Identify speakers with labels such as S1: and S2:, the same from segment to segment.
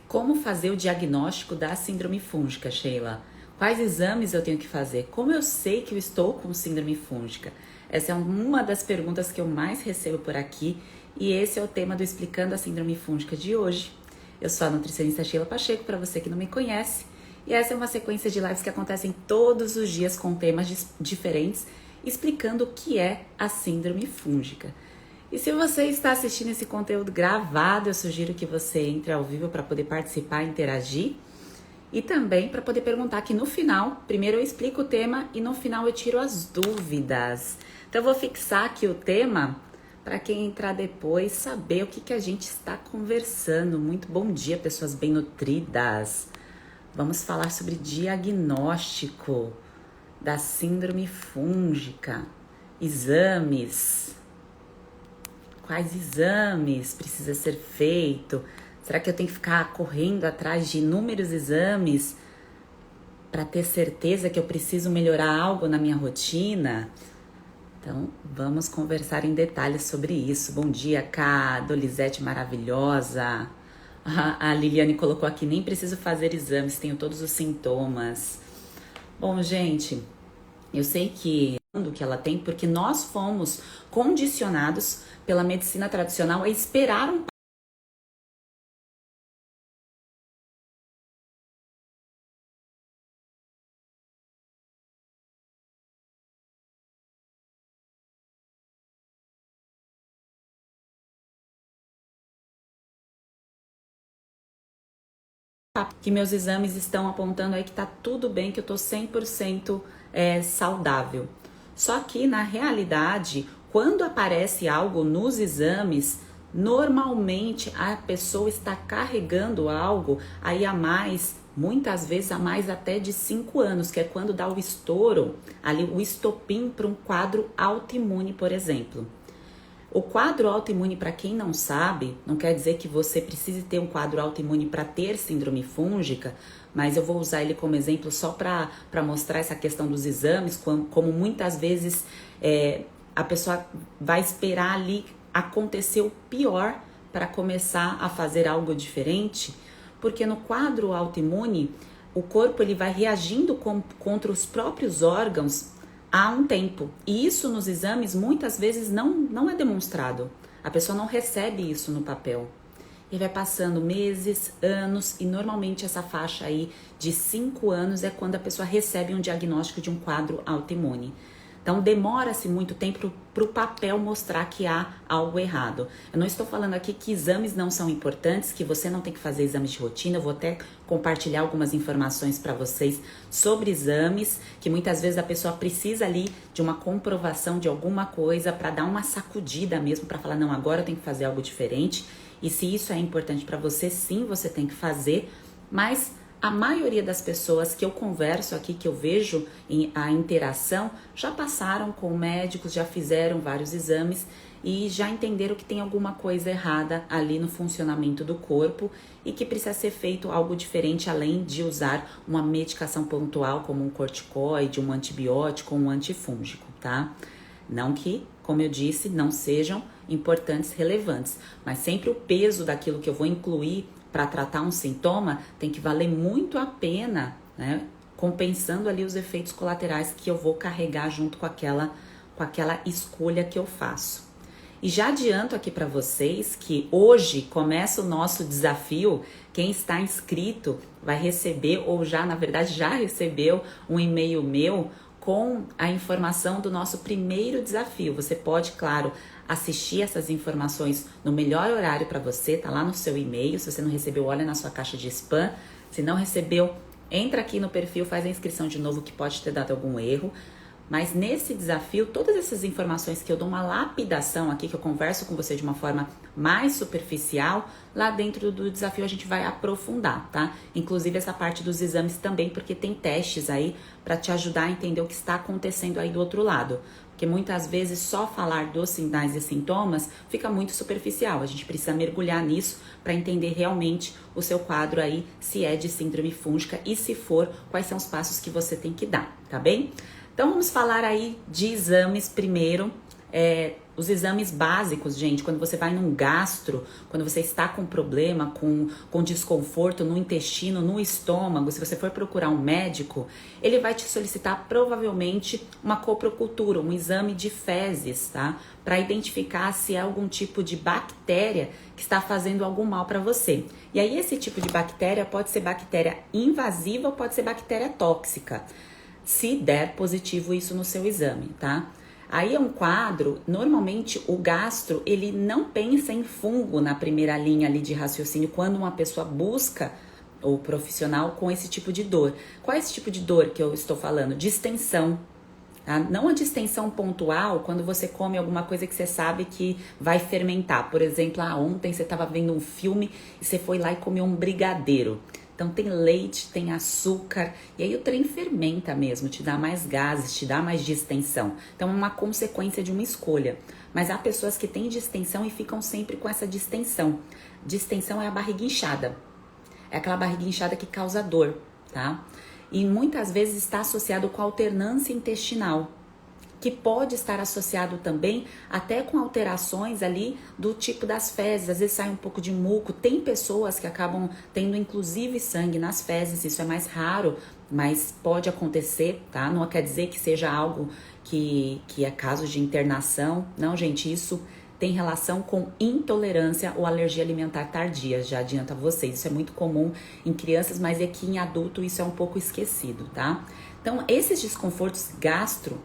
S1: Como fazer o diagnóstico da síndrome fúngica, Sheila? Quais exames eu tenho que fazer? Como eu sei que eu estou com síndrome fúngica? Essa é uma das perguntas que eu mais recebo por aqui e esse é o tema do Explicando a Síndrome Fúngica de hoje. Eu sou a nutricionista Sheila Pacheco, para você que não me conhece, e essa é uma sequência de lives que acontecem todos os dias com temas diferentes, explicando o que é a síndrome fúngica. E se você está assistindo esse conteúdo gravado, eu sugiro que você entre ao vivo para poder participar, interagir e também para poder perguntar aqui no final. Primeiro eu explico o tema e no final eu tiro as dúvidas. Então eu vou fixar aqui o tema para quem entrar depois saber o que a gente está conversando. Muito bom dia, pessoas bem nutridas. Vamos falar sobre diagnóstico da síndrome fúngica, exames. Quais exames precisa ser feito? Será que eu tenho que ficar correndo atrás de inúmeros exames para ter certeza que eu preciso melhorar algo na minha rotina? Então, vamos conversar em detalhes sobre isso. Bom dia, Cá, Dolizete maravilhosa. A Liliane colocou aqui, nem preciso fazer exames, tenho todos os sintomas. Bom, gente, eu sei que ela tem, porque nós fomos condicionados pela medicina tradicional a esperar um que meus exames estão apontando aí que tá tudo bem, que eu tô 100% saudável. Só que na realidade, quando aparece algo nos exames, normalmente a pessoa está carregando algo aí a mais, muitas vezes a mais até de 5 anos, que é quando dá o estouro, ali o estopim para um quadro autoimune, por exemplo. O quadro autoimune, para quem não sabe, não quer dizer que você precise ter um quadro autoimune para ter síndrome fúngica, mas eu vou usar ele como exemplo só para mostrar essa questão dos exames, como muitas vezes a pessoa vai esperar ali acontecer o pior para começar a fazer algo diferente, porque no quadro autoimune, o corpo ele vai reagindo contra os próprios órgãos há um tempo. E isso nos exames muitas vezes não é demonstrado. A pessoa não recebe isso no papel. E vai passando meses, anos, e normalmente essa faixa aí de 5 anos é quando a pessoa recebe um diagnóstico de um quadro autoimune. Então demora-se muito tempo para o papel mostrar que há algo errado. Eu não estou falando aqui que exames não são importantes, que você não tem que fazer exames de rotina. Eu vou até compartilhar algumas informações para vocês sobre exames, que muitas vezes a pessoa precisa ali de uma comprovação de alguma coisa para dar uma sacudida mesmo, para falar, não, agora eu tenho que fazer algo diferente. E se isso é importante para você, sim, você tem que fazer, mas a maioria das pessoas que eu converso aqui, que eu vejo a interação, já passaram com médicos, já fizeram vários exames e já entenderam que tem alguma coisa errada ali no funcionamento do corpo e que precisa ser feito algo diferente, além de usar uma medicação pontual como um corticoide, um antibiótico ou um antifúngico, tá? Não que, como eu disse, não sejam importantes, relevantes, mas sempre o peso daquilo que eu vou incluir para tratar um sintoma tem que valer muito a pena, né? Compensando ali os efeitos colaterais que eu vou carregar junto com aquela escolha que eu faço. E já adianto aqui para vocês que hoje começa o nosso desafio. Quem está inscrito vai receber, ou já, na verdade, já recebeu um e-mail meu com a informação do nosso primeiro desafio. Você pode, claro, assistir essas informações no melhor horário para você, tá lá no seu e-mail. Se você não recebeu, olha na sua caixa de spam. Se não recebeu, entra aqui no perfil, faz a inscrição de novo que pode ter dado algum erro. Mas nesse desafio, todas essas informações que eu dou uma lapidação aqui, que eu converso com você de uma forma mais superficial, lá dentro do desafio a gente vai aprofundar, tá? Inclusive essa parte dos exames também, porque tem testes aí para te ajudar a entender o que está acontecendo aí do outro lado. Porque muitas vezes só falar dos sinais e sintomas fica muito superficial. A gente precisa mergulhar nisso para entender realmente o seu quadro aí, se é de síndrome fúngica e se for, quais são os passos que você tem que dar, tá bem? Então vamos falar aí de exames primeiro. os exames básicos, gente, quando você vai num gastro, quando você está com problema, com desconforto no intestino, no estômago, se você for procurar um médico, ele vai te solicitar provavelmente uma coprocultura, um exame de fezes, tá? Para identificar se é algum tipo de bactéria que está fazendo algum mal para você. E aí esse tipo de bactéria pode ser bactéria invasiva ou pode ser bactéria tóxica, se der positivo isso no seu exame, tá? Aí é um quadro, normalmente o gastro, ele não pensa em fungo na primeira linha ali de raciocínio quando uma pessoa busca o profissional com esse tipo de dor. Qual é esse tipo de dor que eu estou falando? Distensão. Tá? Não a distensão pontual quando você come alguma coisa que você sabe que vai fermentar. Por exemplo, ontem você estava vendo um filme e você foi lá e comeu um brigadeiro. Então tem leite, tem açúcar, e aí o trem fermenta mesmo, te dá mais gases, te dá mais distensão. Então é uma consequência de uma escolha. Mas há pessoas que têm distensão e ficam sempre com essa distensão. Distensão é a barriga inchada. É aquela barriga inchada que causa dor, tá? E muitas vezes está associado com alternância intestinal, que pode estar associado também até com alterações ali do tipo das fezes, às vezes sai um pouco de muco, tem pessoas que acabam tendo inclusive sangue nas fezes, isso é mais raro, mas pode acontecer, tá? Não quer dizer que seja algo que é caso de internação, não, gente, isso tem relação com intolerância ou alergia alimentar tardia, já adianto a vocês, isso é muito comum em crianças, mas é que em adulto isso é um pouco esquecido, tá? Então, esses desconfortos gastro,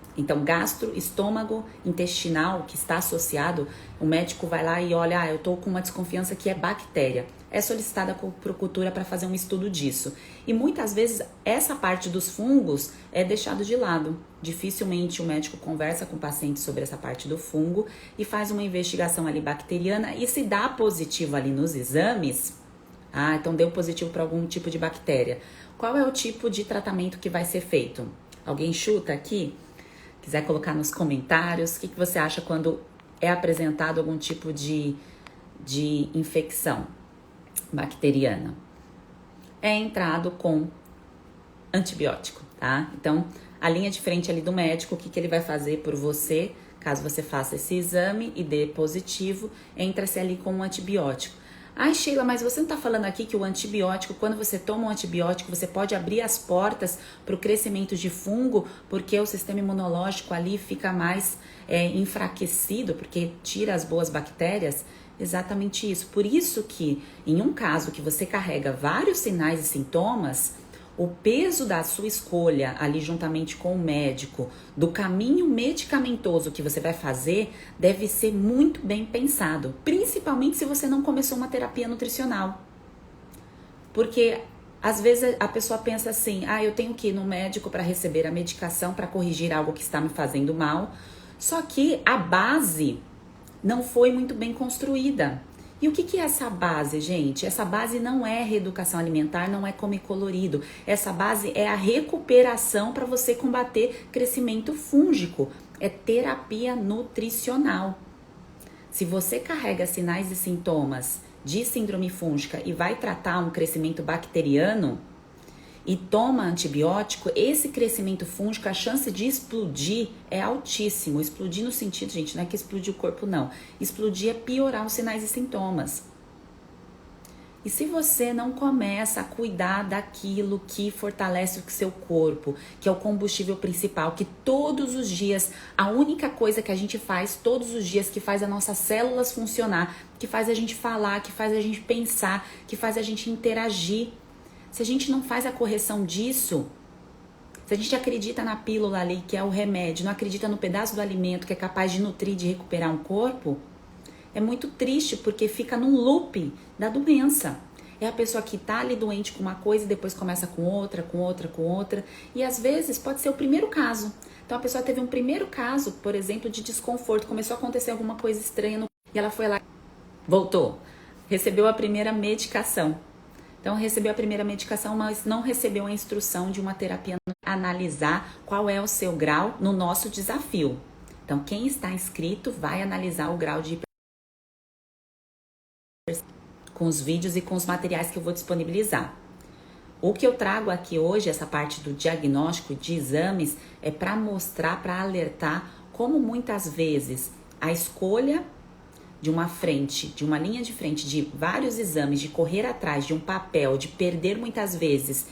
S1: estômago, intestinal, que está associado, o médico vai lá e olha, eu tô com uma desconfiança que é bactéria. É solicitada a coprocultura para fazer um estudo disso. E muitas vezes essa parte dos fungos é deixado de lado. Dificilmente o médico conversa com o paciente sobre essa parte do fungo e faz uma investigação ali bacteriana e se dá positivo ali nos exames, então deu positivo para algum tipo de bactéria. Qual é o tipo de tratamento que vai ser feito? Alguém chuta aqui? Quiser colocar nos comentários, o que você acha quando é apresentado algum tipo de infecção bacteriana? É entrado com antibiótico, tá? Então, a linha de frente ali do médico, o que ele vai fazer por você, caso você faça esse exame e dê positivo, entra-se ali com um antibiótico. Sheila, mas você não está falando aqui que o antibiótico, quando você toma um antibiótico, você pode abrir as portas para o crescimento de fungo, porque o sistema imunológico ali fica mais enfraquecido, porque tira as boas bactérias? Exatamente isso. Por isso que, em um caso que você carrega vários sinais e sintomas, o peso da sua escolha ali juntamente com o médico, do caminho medicamentoso que você vai fazer, deve ser muito bem pensado, principalmente se você não começou uma terapia nutricional. Porque às vezes a pessoa pensa assim, eu tenho que ir no médico para receber a medicação para corrigir algo que está me fazendo mal, só que a base não foi muito bem construída. E o que é essa base, gente? Essa base não é reeducação alimentar, não é comer colorido. Essa base é a recuperação para você combater crescimento fúngico. É terapia nutricional. Se você carrega sinais e sintomas de síndrome fúngica e vai tratar um crescimento bacteriano e toma antibiótico, esse crescimento fúngico, a chance de explodir é altíssimo. Explodir no sentido, gente, não é que explodir o corpo, não. Explodir é piorar os sinais e sintomas. E se você não começa a cuidar daquilo que fortalece o seu corpo, que é o combustível principal, que todos os dias, a única coisa que a gente faz todos os dias, que faz as nossas células funcionar, que faz a gente falar, que faz a gente pensar, que faz a gente interagir, se a gente não faz a correção disso, se a gente acredita na pílula ali, que é o remédio, não acredita no pedaço do alimento que é capaz de nutrir, de recuperar um corpo, é muito triste porque fica num loop da doença. É a pessoa que tá ali doente com uma coisa e depois começa com outra, com outra, com outra. E às vezes pode ser o primeiro caso. Então a pessoa teve um primeiro caso, por exemplo, de desconforto, começou a acontecer alguma coisa estranha e ela foi lá, voltou, recebeu a primeira medicação. Então, recebeu a primeira medicação, mas não recebeu a instrução de uma terapia, analisar qual é o seu grau no nosso desafio. Então, quem está inscrito vai analisar o grau de com os vídeos e com os materiais que eu vou disponibilizar. O que eu trago aqui hoje, essa parte do diagnóstico de exames, é para mostrar, para alertar como muitas vezes a escolha de uma frente, de uma linha de frente, de vários exames, de correr atrás de um papel, de perder muitas vezes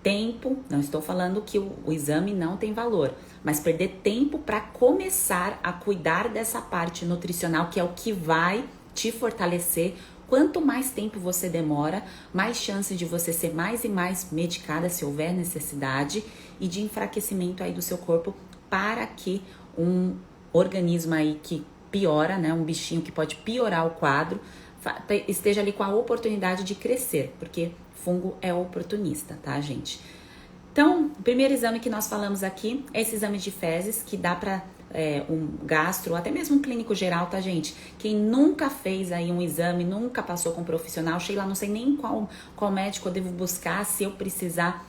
S1: tempo, não estou falando que o exame não tem valor, mas perder tempo para começar a cuidar dessa parte nutricional, que é o que vai te fortalecer. Quanto mais tempo você demora, mais chance de você ser mais e mais medicada se houver necessidade e de enfraquecimento aí do seu corpo, para que um organismo aí que piora, né, um bichinho que pode piorar o quadro, esteja ali com a oportunidade de crescer, porque fungo é oportunista, tá, gente? Então, o primeiro exame que nós falamos aqui é esse exame de fezes, que dá para um gastro, até mesmo um clínico geral, tá, gente? Quem nunca fez aí um exame, nunca passou com um profissional, Sheila, não sei nem qual médico eu devo buscar, se eu precisar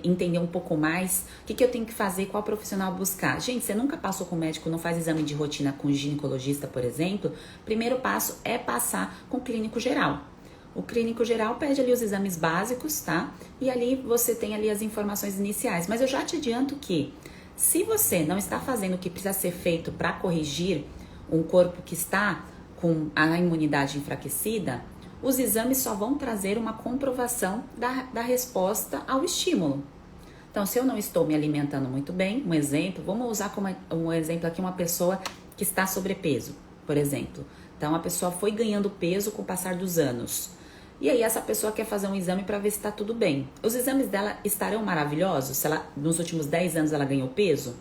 S1: entender um pouco mais, o que eu tenho que fazer, qual profissional buscar. Gente, você nunca passou com médico, não faz exame de rotina com ginecologista, por exemplo, primeiro passo é passar com o clínico geral. O clínico geral pede ali os exames básicos, tá? E ali você tem ali as informações iniciais. Mas eu já te adianto que, se você não está fazendo o que precisa ser feito para corrigir um corpo que está com a imunidade enfraquecida, os exames só vão trazer uma comprovação da resposta ao estímulo. Então, se eu não estou me alimentando muito bem, um exemplo, vamos usar como um exemplo aqui uma pessoa que está sobrepeso, por exemplo. Então, a pessoa foi ganhando peso com o passar dos anos. E aí, essa pessoa quer fazer um exame para ver se está tudo bem. Os exames dela estarão maravilhosos? Se ela, nos últimos 10 anos, ela ganhou peso?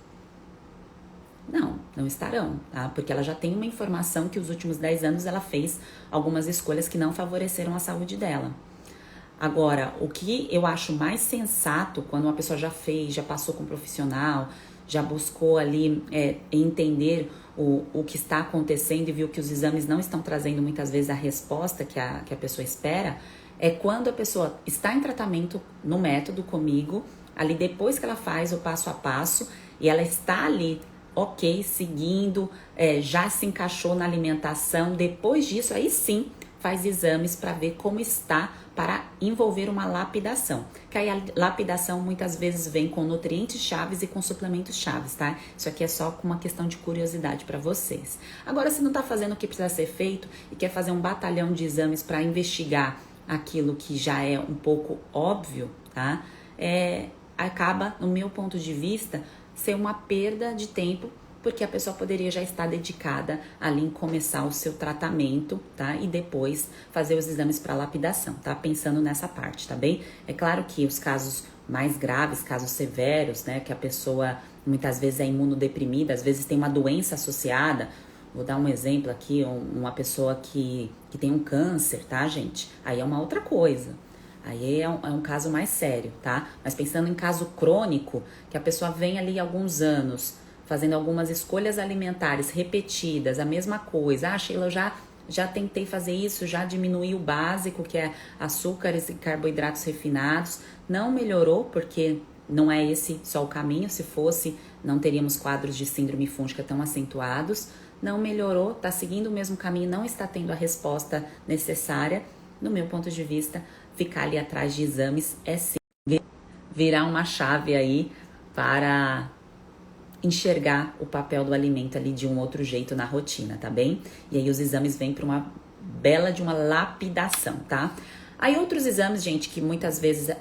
S1: Não estarão, tá? Porque ela já tem uma informação que os últimos 10 anos ela fez algumas escolhas que não favoreceram a saúde dela. Agora, o que eu acho mais sensato, quando uma pessoa já fez, já passou com um profissional, já buscou ali entender o que está acontecendo e viu que os exames não estão trazendo muitas vezes a resposta que a pessoa espera, é quando a pessoa está em tratamento no método comigo, ali depois que ela faz o passo a passo e ela está ali, ok, seguindo, já se encaixou na alimentação, depois disso aí sim faz exames para ver como está, para envolver uma lapidação. Que aí a lapidação muitas vezes vem com nutrientes chaves e com suplementos chaves, tá? Isso aqui é só uma questão de curiosidade para vocês. Agora, se não tá fazendo o que precisa ser feito e quer fazer um batalhão de exames para investigar aquilo que já é um pouco óbvio, tá? Acaba, no meu ponto de vista, ser uma perda de tempo, porque a pessoa poderia já estar dedicada ali em começar o seu tratamento, tá? E depois fazer os exames para lapidação, tá? Pensando nessa parte, tá bem? É claro que os casos mais graves, casos severos, né? Que a pessoa muitas vezes é imunodeprimida, às vezes tem uma doença associada. Vou dar um exemplo aqui, uma pessoa que tem um câncer, tá, gente? Aí é uma outra coisa. Aí é um caso mais sério, tá? Mas pensando em caso crônico, que a pessoa vem ali há alguns anos fazendo algumas escolhas alimentares repetidas, a mesma coisa. Ah, Sheila, eu já tentei fazer isso, já diminuí o básico, que é açúcares e carboidratos refinados. Não melhorou, porque não é esse só o caminho. Se fosse, não teríamos quadros de síndrome fúngica tão acentuados. Não melhorou, está seguindo o mesmo caminho, não está tendo a resposta necessária. No meu ponto de vista, ficar ali atrás de exames é sim virar uma chave aí para enxergar o papel do alimento ali de um outro jeito na rotina, tá bem? E aí os exames vêm para uma bela de uma lapidação, tá? Aí outros exames, gente, que muitas vezes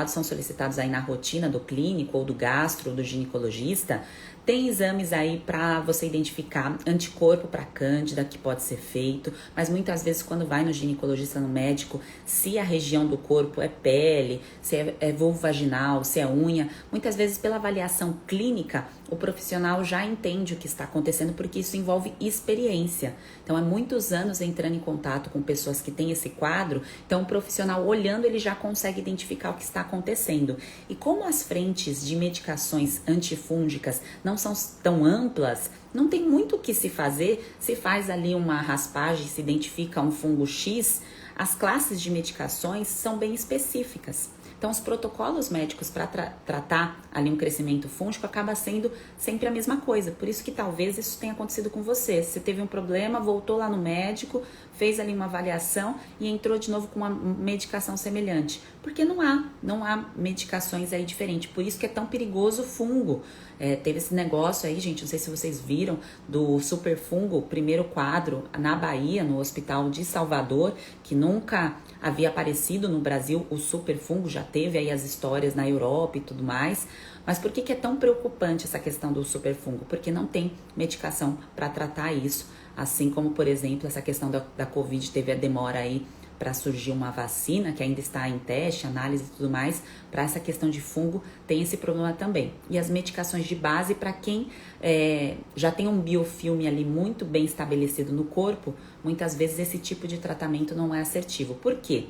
S1: são solicitados aí na rotina do clínico ou do gastro ou do ginecologista. Tem exames aí para você identificar anticorpo para cândida, que pode ser feito, mas muitas vezes quando vai no ginecologista, no médico, se a região do corpo é pele, se é vulva vaginal, se é unha, muitas vezes pela avaliação clínica, o profissional já entende o que está acontecendo, porque isso envolve experiência. Então, é muitos anos entrando em contato com pessoas que têm esse quadro, então o profissional olhando, ele já consegue identificar o que está acontecendo. E como as frentes de medicações antifúngicas não são tão amplas, não tem muito o que se fazer. Se faz ali uma raspagem, se identifica um fungo X, as classes de medicações são bem específicas. Então, os protocolos médicos para tratar ali um crescimento fúngico acaba sendo sempre a mesma coisa. Por isso que talvez isso tenha acontecido com você. Você teve um problema, voltou lá no médico, fez ali uma avaliação e entrou de novo com uma medicação semelhante. Porque não há medicações aí diferentes. Por isso que é tão perigoso o fungo. Teve esse negócio aí, gente, não sei se vocês viram, do super fungo, primeiro quadro na Bahia, no hospital de Salvador, que nunca havia aparecido no Brasil o super fungo, já teve aí as histórias na Europa e tudo mais. Mas por que é tão preocupante essa questão do super fungo? Porque não tem medicação para tratar isso, assim como, por exemplo, essa questão da Covid teve a demora aí para surgir uma vacina, que ainda está em teste, análise e tudo mais. Para essa questão de fungo tem esse problema também. E as medicações de base, para quem já tem um biofilme ali muito bem estabelecido no corpo, muitas vezes esse tipo de tratamento não é assertivo. Por quê?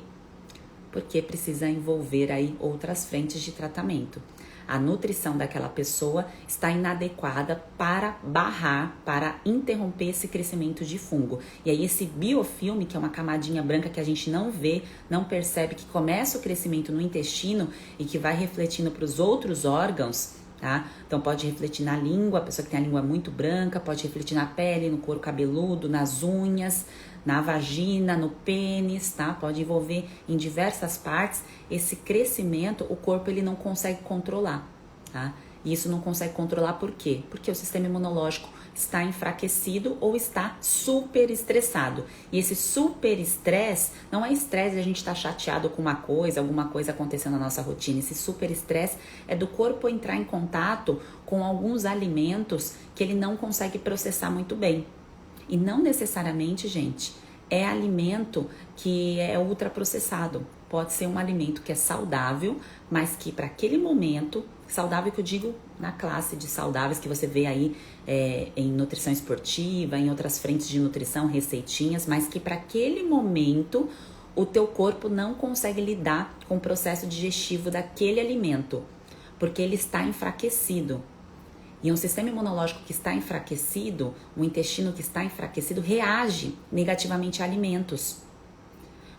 S1: Porque precisa envolver aí outras frentes de tratamento. A nutrição daquela pessoa está inadequada para barrar, para interromper esse crescimento de fungo. E aí esse biofilme, que é uma camadinha branca que a gente não vê, não percebe, que começa o crescimento no intestino e que vai refletindo para os outros órgãos, tá? Então pode refletir na língua, a pessoa que tem a língua muito branca, pode refletir na pele, no couro cabeludo, nas unhas, na vagina, no pênis, tá? Pode envolver em diversas partes. Esse crescimento, o corpo ele não consegue controlar, tá? E isso não consegue controlar por quê? Porque o sistema imunológico está enfraquecido ou está super estressado. E esse super estresse não é estresse de a gente estar chateado com uma coisa, alguma coisa acontecendo na nossa rotina. Esse super estresse é do corpo entrar em contato com alguns alimentos que ele não consegue processar muito bem. E não necessariamente, gente, é alimento que é ultraprocessado. Pode ser um alimento que é saudável, mas que para aquele momento, saudável que eu digo na classe de saudáveis que você vê aí em nutrição esportiva, em outras frentes de nutrição, receitinhas, mas que para aquele momento o teu corpo não consegue lidar com o processo digestivo daquele alimento, porque ele está enfraquecido. E um sistema imunológico que está enfraquecido, um intestino que está enfraquecido, reage negativamente a alimentos.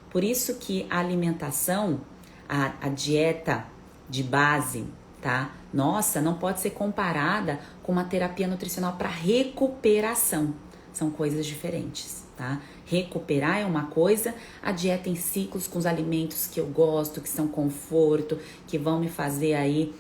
S1: Por isso que a alimentação, a dieta de base, tá? Nossa, não pode ser comparada com uma terapia nutricional para recuperação. São coisas diferentes, tá? Recuperar é uma coisa, a dieta em ciclos com os alimentos que eu gosto, que são conforto, que vão me fazer aí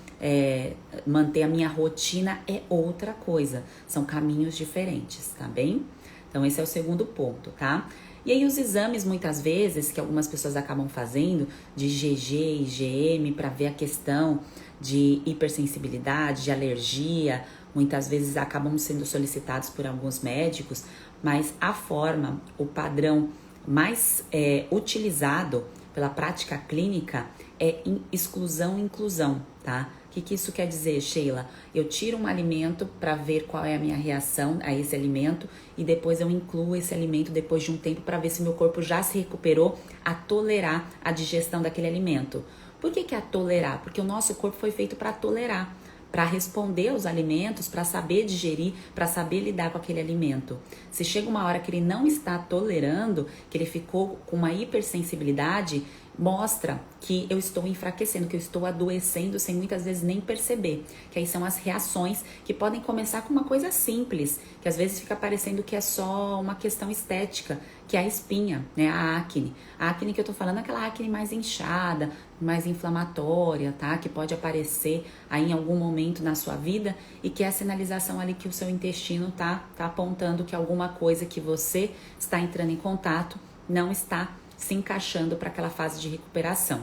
S1: manter a minha rotina é outra coisa. São caminhos diferentes, tá bem? Então esse é o segundo ponto, tá? E aí os exames muitas vezes que algumas pessoas acabam fazendo de GG e IgM para ver a questão de hipersensibilidade, de alergia, muitas vezes acabam sendo solicitados por alguns médicos, mas a forma, o padrão mais utilizado pela prática clínica é exclusão e inclusão, tá? O que isso quer dizer, Sheila? Eu tiro um alimento para ver qual é a minha reação a esse alimento e depois eu incluo esse alimento depois de um tempo para ver se meu corpo já se recuperou a tolerar a digestão daquele alimento. Por que é tolerar? Porque o nosso corpo foi feito para tolerar, para responder aos alimentos, para saber digerir, para saber lidar com aquele alimento. Se chega uma hora que ele não está tolerando, que ele ficou com uma hipersensibilidade, mostra que eu estou enfraquecendo, que eu estou adoecendo sem muitas vezes nem perceber. Que aí são as reações que podem começar com uma coisa simples, que às vezes fica parecendo que é só uma questão estética, que é a espinha, né? A acne. A acne que eu tô falando é aquela acne mais inchada, mais inflamatória, tá? Que pode aparecer aí em algum momento na sua vida e que é a sinalização ali que o seu intestino tá apontando que alguma coisa que você está entrando em contato não está se encaixando para aquela fase de recuperação.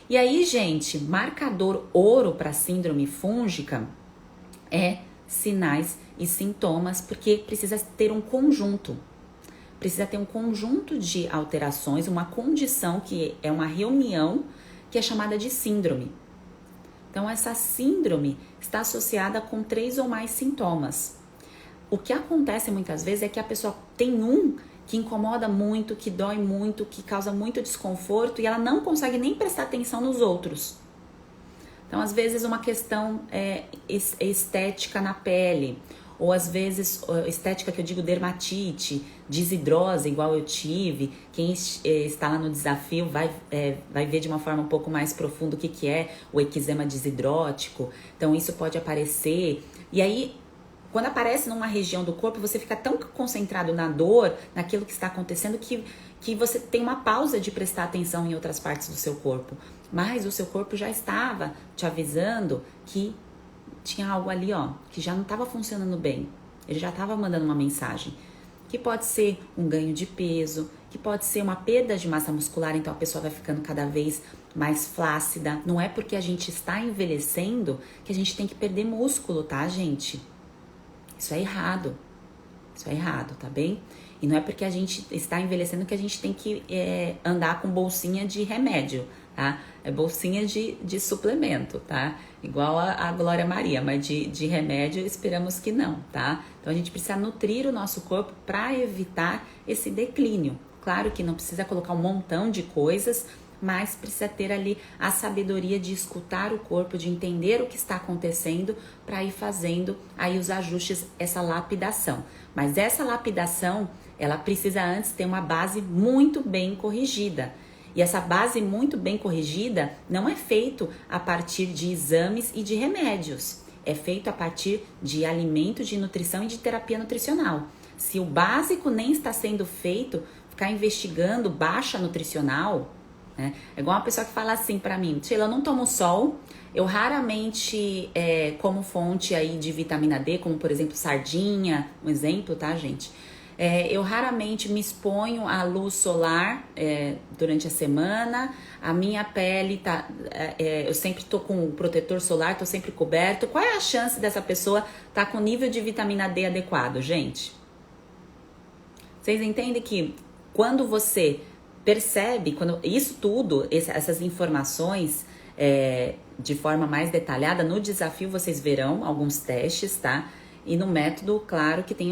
S1: E aí, gente, marcador ouro para síndrome fúngica é sinais e sintomas, porque precisa ter um conjunto. Precisa ter um conjunto de alterações, uma condição que é uma reunião que é chamada de síndrome. Então, essa síndrome está associada com 3 ou mais sintomas. O que acontece muitas vezes é que a pessoa tem um que incomoda muito, que dói muito, que causa muito desconforto e ela não consegue nem prestar atenção nos outros. Então, às vezes, uma questão estética na pele, ou às vezes, estética que eu digo dermatite, desidrose, igual eu tive. Quem está lá no desafio vai ver de uma forma um pouco mais profunda o que é o eczema desidrótico. Então, isso pode aparecer. E aí, quando aparece numa região do corpo, você fica tão concentrado na dor, naquilo que está acontecendo, que você tem uma pausa de prestar atenção em outras partes do seu corpo. Mas o seu corpo já estava te avisando que tinha algo ali, ó, que já não estava funcionando bem. Ele já estava mandando uma mensagem. Que pode ser um ganho de peso, que pode ser uma perda de massa muscular, então a pessoa vai ficando cada vez mais flácida. Não é porque a gente está envelhecendo que a gente tem que perder músculo, tá, gente? Isso é errado. Isso é errado, tá bem? E não é porque a gente está envelhecendo que a gente tem que andar com bolsinha de remédio, tá? É bolsinha de suplemento, tá? Igual a Glória Maria, mas de remédio esperamos que não, tá? Então a gente precisa nutrir o nosso corpo para evitar esse declínio. Claro que não precisa colocar um montão de coisas, mas precisa ter ali a sabedoria de escutar o corpo, de entender o que está acontecendo para ir fazendo aí os ajustes, essa lapidação. Mas essa lapidação, ela precisa antes ter uma base muito bem corrigida. E essa base muito bem corrigida não é feito a partir de exames e de remédios. É feito a partir de alimento, de nutrição e de terapia nutricional. Se o básico nem está sendo feito, ficar investigando baixa nutricional, né? É igual uma pessoa que fala assim pra mim: Sheila, eu não tomo sol, eu raramente como fonte aí de vitamina D, como por exemplo sardinha, um exemplo, tá, gente? Eu raramente me exponho à luz solar durante a semana, a minha pele tá, eu sempre tô com protetor solar, tô sempre coberto. Qual é a chance dessa pessoa tá com nível de vitamina D adequado, gente? Vocês entendem que quando você percebe, quando isso tudo, essas informações de forma mais detalhada, no desafio vocês verão alguns testes, tá? E no método, claro que tem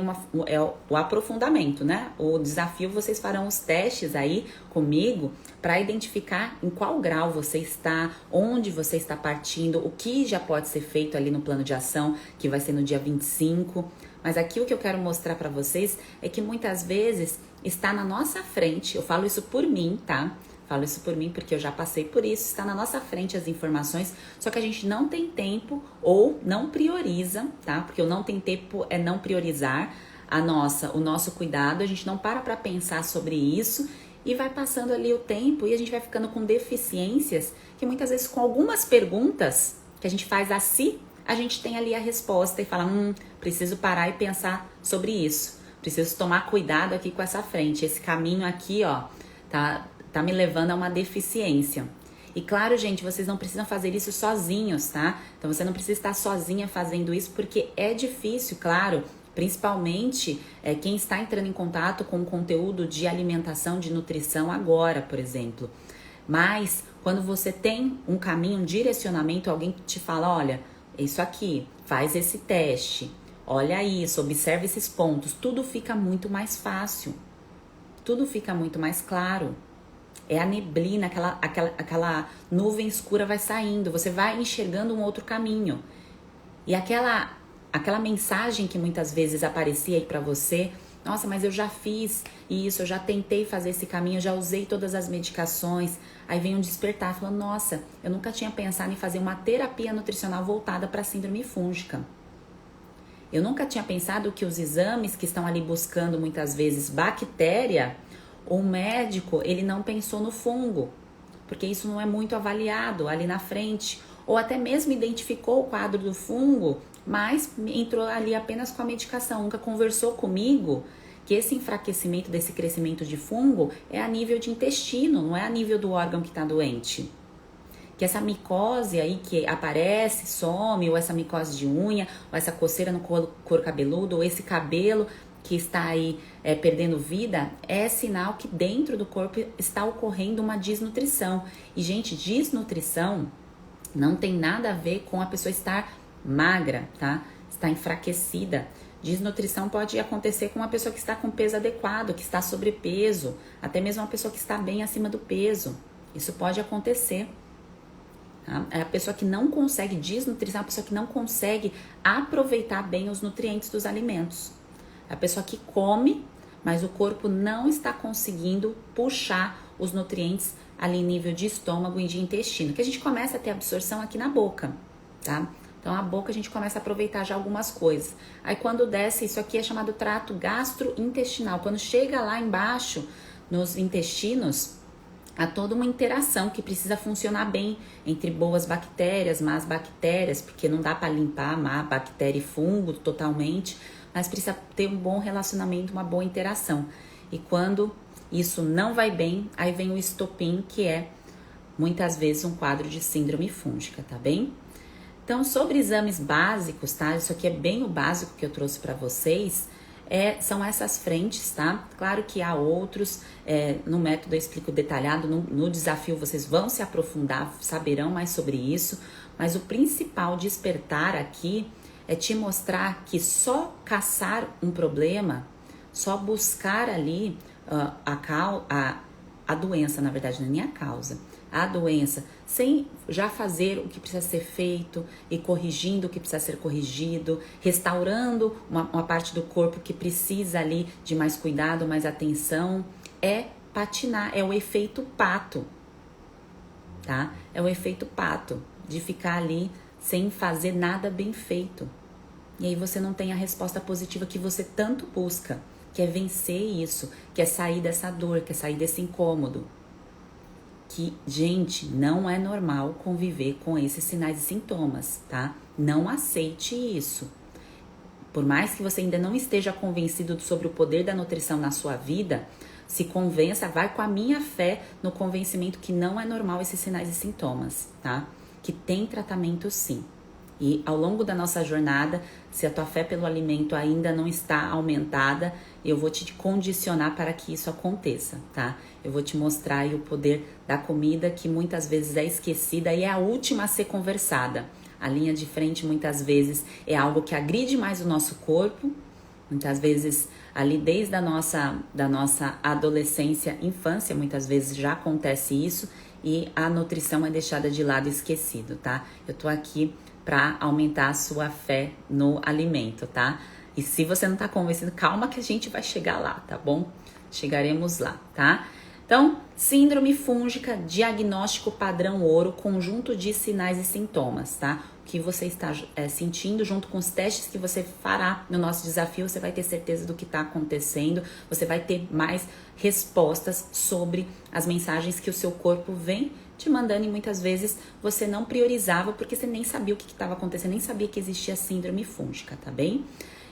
S1: o aprofundamento, né? O desafio, vocês farão os testes aí comigo para identificar em qual grau você está, onde você está partindo, o que já pode ser feito ali no plano de ação, que vai ser no dia 25. Mas aqui o que eu quero mostrar para vocês é que muitas vezes está na nossa frente, eu falo isso por mim, tá? Falo isso por mim porque eu já passei por isso, está na nossa frente as informações, só que a gente não tem tempo ou não prioriza, tá? Porque o não tem tempo é não priorizar o nosso cuidado, a gente não para pensar sobre isso e vai passando ali o tempo e a gente vai ficando com deficiências que muitas vezes com algumas perguntas que a gente faz a si, a gente tem ali a resposta e fala, preciso parar e pensar sobre isso, preciso tomar cuidado aqui com essa frente, esse caminho aqui, ó, tá me levando a uma deficiência. E claro, gente, vocês não precisam fazer isso sozinhos, tá? Então você não precisa estar sozinha fazendo isso, porque é difícil, claro, principalmente quem está entrando em contato com o conteúdo de alimentação, de nutrição agora, por exemplo. Mas quando você tem um caminho, um direcionamento, alguém que te fala, olha, isso aqui, faz esse teste, olha isso, observa esses pontos, tudo fica muito mais fácil, tudo fica muito mais claro. É a neblina, aquela nuvem escura vai saindo, você vai enxergando um outro caminho. E aquela mensagem que muitas vezes aparecia aí pra você, nossa, mas eu já fiz isso, eu já tentei fazer esse caminho, eu já usei todas as medicações. Aí vem um despertar, falando, nossa, eu nunca tinha pensado em fazer uma terapia nutricional voltada para síndrome fúngica. Eu nunca tinha pensado que os exames que estão ali buscando muitas vezes bactéria, o médico, ele não pensou no fungo, porque isso não é muito avaliado ali na frente, ou até mesmo identificou o quadro do fungo, mas entrou ali apenas com a medicação, nunca conversou comigo que esse enfraquecimento desse crescimento de fungo é a nível de intestino, não é a nível do órgão que está doente. Que essa micose aí que aparece, some, ou essa micose de unha, ou essa coceira no couro cabeludo, ou esse cabelo que está aí perdendo vida, é sinal que dentro do corpo está ocorrendo uma desnutrição. E, gente, desnutrição não tem nada a ver com a pessoa estar magra, tá? Está enfraquecida. Desnutrição pode acontecer com uma pessoa que está com peso adequado, que está sobrepeso, até mesmo uma pessoa que está bem acima do peso. Isso pode acontecer. Tá? É a pessoa que não consegue desnutrição, a pessoa que não consegue aproveitar bem os nutrientes dos alimentos. A pessoa que come, mas o corpo não está conseguindo puxar os nutrientes ali em nível de estômago e de intestino. Que a gente começa a ter absorção aqui na boca, tá? Então a boca a gente começa a aproveitar já algumas coisas. Aí quando desce, isso aqui é chamado trato gastrointestinal. Quando chega lá embaixo, nos intestinos, há toda uma interação que precisa funcionar bem entre boas bactérias, más bactérias, porque não dá para limpar má bactéria e fungo totalmente, mas precisa ter um bom relacionamento, uma boa interação. E quando isso não vai bem, aí vem o estopim, que é muitas vezes um quadro de síndrome fúngica, tá bem? Então, sobre exames básicos, tá? Isso aqui é bem o básico que eu trouxe para vocês. São essas frentes, tá? Claro que há outros, no método eu explico detalhado, no desafio vocês vão se aprofundar, saberão mais sobre isso, mas o principal despertar aqui é te mostrar que só caçar um problema, só buscar ali a doença, na verdade não é nem a causa, a doença, sem já fazer o que precisa ser feito e corrigindo o que precisa ser corrigido, restaurando uma parte do corpo que precisa ali de mais cuidado, mais atenção, é patinar, é o efeito pato, tá? É o efeito pato, de ficar ali sem fazer nada bem feito. E aí você não tem a resposta positiva que você tanto busca, que é vencer isso, que é sair dessa dor, que é sair desse incômodo. Que, gente, não é normal conviver com esses sinais e sintomas, tá? Não aceite isso. Por mais que você ainda não esteja convencido sobre o poder da nutrição na sua vida, se convença, vai com a minha fé no convencimento que não é normal esses sinais e sintomas, tá? Que tem tratamento sim. E ao longo da nossa jornada, se a tua fé pelo alimento ainda não está aumentada, eu vou te condicionar para que isso aconteça, tá? Eu vou te mostrar aí o poder da comida, que muitas vezes é esquecida e é a última a ser conversada. A linha de frente muitas vezes é algo que agride mais o nosso corpo, muitas vezes ali desde a da nossa adolescência, infância, muitas vezes já acontece isso e a nutrição é deixada de lado e esquecido, tá? Eu tô aqui para aumentar a sua fé no alimento, tá? E se você não tá convencido, calma que a gente vai chegar lá, tá bom? Chegaremos lá, tá? Então, síndrome fúngica, diagnóstico padrão ouro, conjunto de sinais e sintomas, tá? O que você está sentindo junto com os testes que você fará no nosso desafio, você vai ter certeza do que está acontecendo, você vai ter mais respostas sobre as mensagens que o seu corpo vem te mandando e muitas vezes você não priorizava porque você nem sabia o que estava acontecendo, nem sabia que existia síndrome fúngica, tá bem?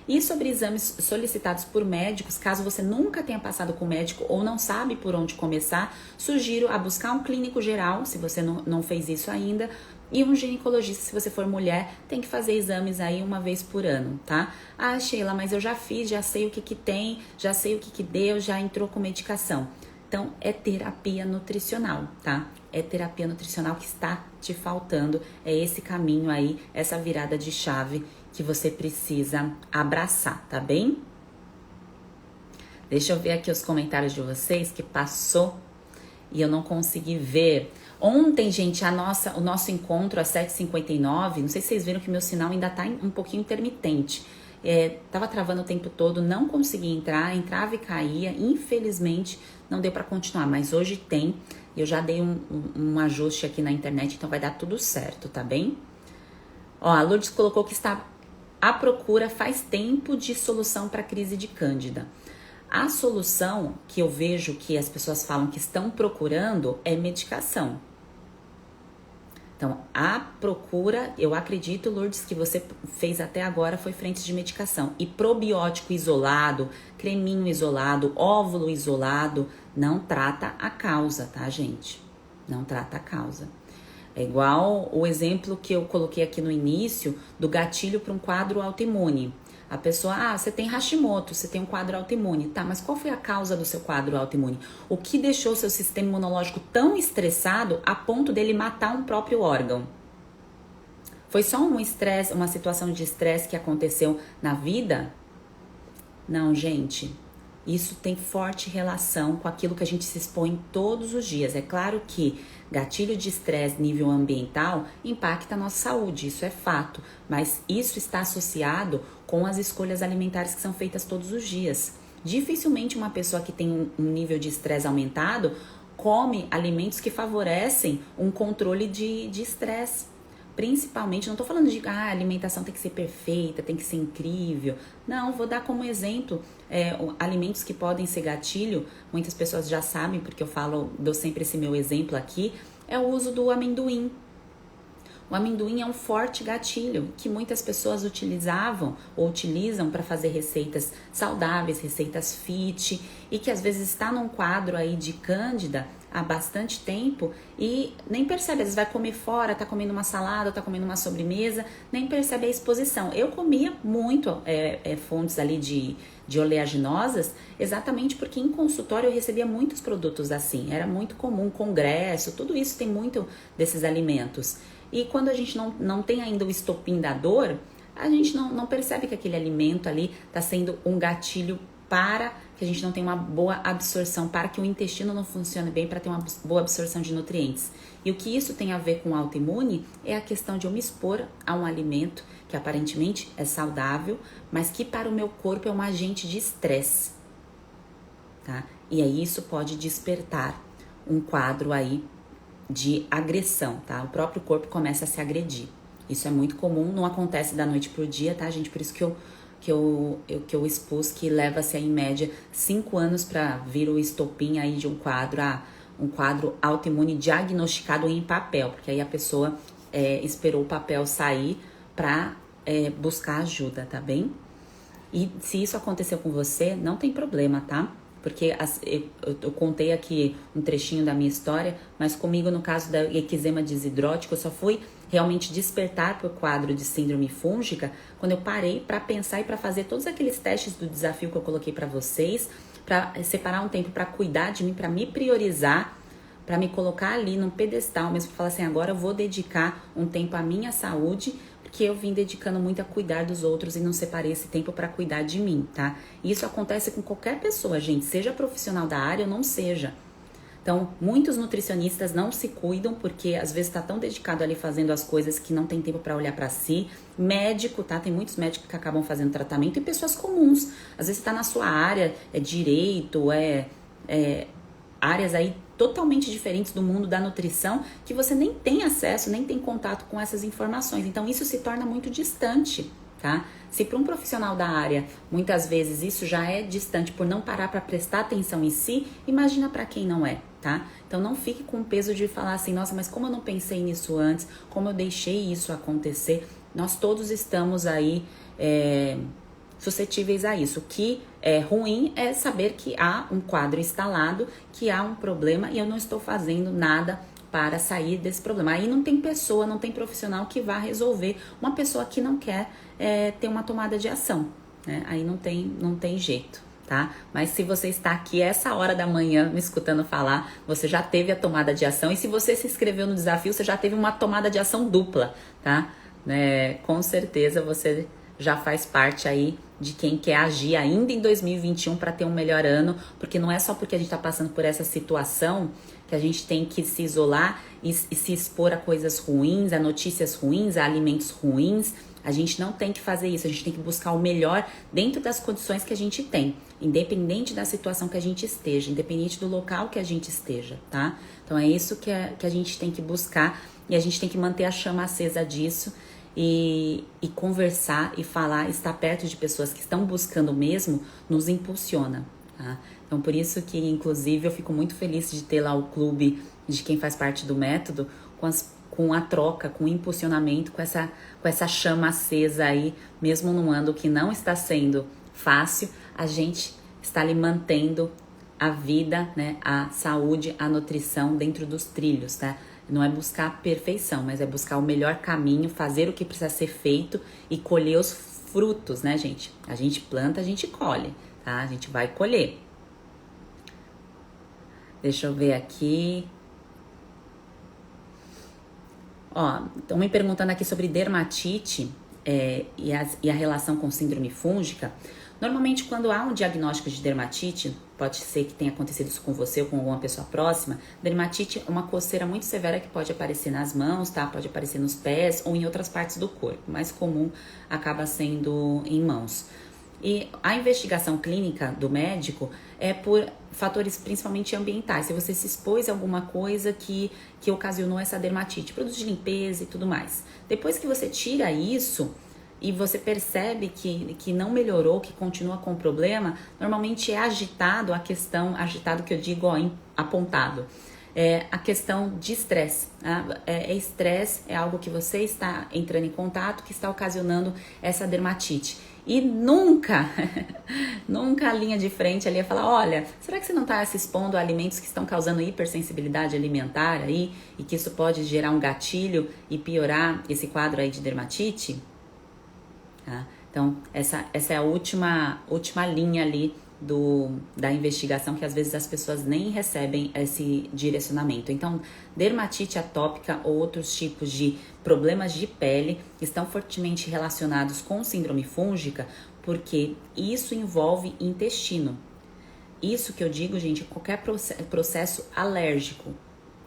S1: E sobre exames solicitados por médicos, caso você nunca tenha passado com médico ou não sabe por onde começar, sugiro a buscar um clínico geral, se você não fez isso ainda, e um ginecologista, se você for mulher, tem que fazer exames aí uma vez por ano, tá? Ah, Sheila, mas eu já fiz, já sei o que tem, já sei o que deu, já entrou com medicação. Então, é terapia nutricional, tá? É terapia nutricional que está te faltando, é esse caminho aí, essa virada de chave que você precisa abraçar, tá bem? Deixa eu ver aqui os comentários de vocês que passou e eu não consegui ver. Ontem, gente, o nosso encontro às 7h59, não sei se vocês viram que meu sinal ainda tá um pouquinho intermitente. Tava travando o tempo todo, não consegui entrar, entrava e caía, infelizmente não deu para continuar, mas hoje tem, eu já dei um ajuste aqui na internet, então vai dar tudo certo, tá bem? Ó, a Lourdes colocou que está à procura faz tempo de solução para a crise de Cândida. A solução que eu vejo que as pessoas falam que estão procurando é medicação. Então, a procura, eu acredito, Lourdes, que você fez até agora foi frente de medicação. E probiótico isolado, creminho isolado, óvulo isolado, não trata a causa, tá, gente? Não trata a causa. É igual o exemplo que eu coloquei aqui no início do gatilho para um quadro autoimune. A pessoa, você tem Hashimoto, você tem um quadro autoimune. Tá, mas qual foi a causa do seu quadro autoimune? O que deixou seu sistema imunológico tão estressado a ponto dele matar um próprio órgão? Foi só um estresse, uma situação de estresse que aconteceu na vida? Não, gente. Isso tem forte relação com aquilo que a gente se expõe todos os dias. É claro que gatilho de estresse nível ambiental impacta a nossa saúde, isso é fato. Mas isso está associado com as escolhas alimentares que são feitas todos os dias. Dificilmente uma pessoa que tem um nível de estresse aumentado come alimentos que favorecem um controle de estresse. Principalmente, não tô falando de a alimentação tem que ser perfeita, tem que ser incrível. Não, vou dar como exemplo alimentos que podem ser gatilho. Muitas pessoas já sabem, porque eu dou sempre esse meu exemplo aqui, é o uso do amendoim. O amendoim é um forte gatilho que muitas pessoas utilizavam ou utilizam para fazer receitas saudáveis, receitas fit, e que às vezes está num quadro aí de cândida há bastante tempo e nem percebe, às vezes vai comer fora, tá comendo uma salada, tá comendo uma sobremesa, nem percebe a exposição. Eu comia muito fontes ali de oleaginosas, exatamente porque em consultório eu recebia muitos produtos assim, era muito comum, congresso, tudo isso tem muito desses alimentos. E quando a gente não tem ainda o estopim da dor, a gente não percebe que aquele alimento ali está sendo um gatilho para que a gente não tenha uma boa absorção, para que o intestino não funcione bem, para ter uma boa absorção de nutrientes. E o que isso tem a ver com autoimune é a questão de eu me expor a um alimento que aparentemente é saudável, mas que para o meu corpo é um agente de estresse, tá? E aí isso pode despertar um quadro aí de agressão, tá? O próprio corpo começa a se agredir. Isso é muito comum, não acontece da noite pro dia, tá, gente? Por isso que eu expus que leva-se em média 5 anos para vir o estopim aí de um quadro autoimune diagnosticado em papel, porque aí a pessoa esperou o papel sair para buscar ajuda, tá bem? E se isso aconteceu com você, não tem problema, tá? Porque eu contei aqui um trechinho da minha história, mas comigo, no caso da eczema desidrótico, eu só fui realmente despertar para o quadro de síndrome fúngica quando eu parei para pensar e para fazer todos aqueles testes do desafio que eu coloquei para vocês, para separar um tempo para cuidar de mim, para me priorizar, para me colocar ali num pedestal mesmo, para falar assim, agora eu vou dedicar um tempo à minha saúde, que eu vim dedicando muito a cuidar dos outros e não separei esse tempo para cuidar de mim, tá? E isso acontece com qualquer pessoa, gente, seja profissional da área ou não seja. Então, muitos nutricionistas não se cuidam porque às vezes está tão dedicado ali fazendo as coisas que não tem tempo para olhar para si. Médico, tá? Tem muitos médicos que acabam fazendo tratamento e pessoas comuns. Às vezes está na sua área, direito, áreas aí totalmente diferentes do mundo da nutrição, que você nem tem acesso, nem tem contato com essas informações. Então, isso se torna muito distante, tá? Se para um profissional da área, muitas vezes isso já é distante por não parar para prestar atenção em si, imagina para quem não é, tá? Então, não fique com o peso de falar assim, nossa, mas como eu não pensei nisso antes, como eu deixei isso acontecer. Nós todos estamos aí suscetíveis a isso. O que é ruim é saber que há um quadro instalado, que há um problema e eu não estou fazendo nada para sair desse problema. Aí não tem pessoa, não tem profissional que vá resolver. Uma pessoa que não quer ter uma tomada de ação, né? Aí não tem jeito, tá? Mas se você está aqui essa hora da manhã me escutando falar, você já teve a tomada de ação. E se você se inscreveu no desafio, você já teve uma tomada de ação dupla, tá? Com certeza você já faz parte aí de quem quer agir ainda em 2021 para ter um melhor ano, porque não é só porque a gente está passando por essa situação que a gente tem que se isolar e se expor a coisas ruins, a notícias ruins, a alimentos ruins. A gente não tem que fazer isso, a gente tem que buscar o melhor dentro das condições que a gente tem, independente da situação que a gente esteja, independente do local que a gente esteja, tá? Então é isso que a gente tem que buscar e a gente tem que manter a chama acesa disso. E conversar e falar, estar perto de pessoas que estão buscando mesmo, nos impulsiona, tá? Então, por isso que, inclusive, eu fico muito feliz de ter lá o clube de quem faz parte do método, com a troca, com o impulsionamento, com essa chama acesa aí, mesmo num ano que não está sendo fácil, a gente está ali mantendo a vida, né, a saúde, a nutrição dentro dos trilhos, tá? Não é buscar a perfeição, mas é buscar o melhor caminho, fazer o que precisa ser feito e colher os frutos, né, gente? A gente planta, a gente colhe, tá? A gente vai colher. Deixa eu ver aqui. Ó, estão me perguntando aqui sobre dermatite e a relação com síndrome fúngica. Normalmente, quando há um diagnóstico de dermatite, pode ser que tenha acontecido isso com você ou com alguma pessoa próxima. Dermatite é uma coceira muito severa que pode aparecer nas mãos, tá? Pode aparecer nos pés ou em outras partes do corpo. O mais comum acaba sendo em mãos. E a investigação clínica do médico é por fatores principalmente ambientais. Se você se expôs a alguma coisa que ocasionou essa dermatite, produtos de limpeza e tudo mais. Depois que você tira isso e você percebe que não melhorou, que continua com o problema, normalmente é agitado a questão, agitado que eu digo, ó, apontado. É a questão de estresse. Estresse é algo que você está entrando em contato, que está ocasionando essa dermatite. E nunca, nunca a linha de frente ali ia falar, olha, será que você não está se expondo a alimentos que estão causando hipersensibilidade alimentar aí e que isso pode gerar um gatilho e piorar esse quadro aí de dermatite? Tá? Então, essa é a última linha ali da investigação, que às vezes as pessoas nem recebem esse direcionamento. Então, dermatite atópica ou outros tipos de problemas de pele estão fortemente relacionados com síndrome fúngica, porque isso envolve intestino. Isso que eu digo, gente, qualquer processo alérgico,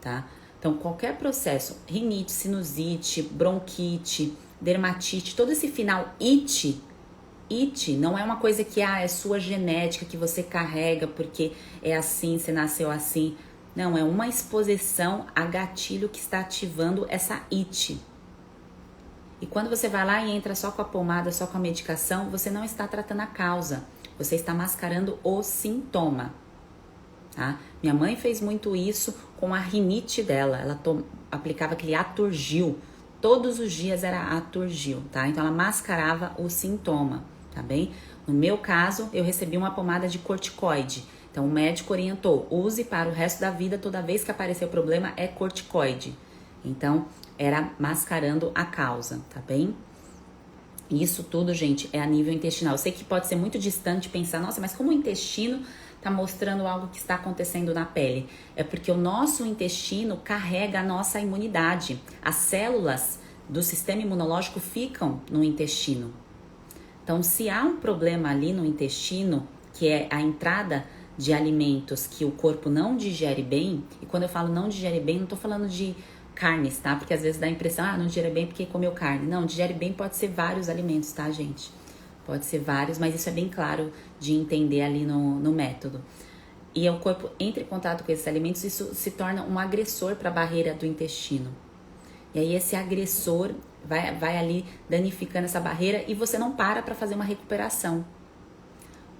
S1: tá? Então, qualquer processo, rinite, sinusite, bronquite, dermatite, todo esse final it não é uma coisa que é sua genética, que você carrega porque é assim, você nasceu assim. Não, é uma exposição a gatilho que está ativando essa it. E quando você vai lá e entra só com a pomada, só com a medicação, você não está tratando a causa, você está mascarando o sintoma. Tá? Minha mãe fez muito isso com a rinite dela, ela aplicava aquele Aturgil, todos os dias era Aturgil, tá? Então ela mascarava o sintoma, tá bem? No meu caso, eu recebi uma pomada de corticoide, então o médico orientou, use para o resto da vida, toda vez que aparecer o problema é corticoide. Então era mascarando a causa, tá bem? Isso tudo, gente, é a nível intestinal. Eu sei que pode ser muito distante pensar, nossa, mas como o intestino está mostrando algo que está acontecendo na pele? É porque o nosso intestino carrega a nossa imunidade. As células do sistema imunológico ficam no intestino. Então, se há um problema ali no intestino, que é a entrada de alimentos que o corpo não digere bem, e quando eu falo não digere bem, não estou falando de carnes, tá? Porque às vezes dá a impressão, não digere bem porque comeu carne. Não, digere bem pode ser vários alimentos, tá, gente? Pode ser vários, mas isso é bem claro de entender ali no método. E o corpo entra em contato com esses alimentos, isso se torna um agressor para a barreira do intestino. E aí esse agressor vai ali danificando essa barreira e você não para fazer uma recuperação.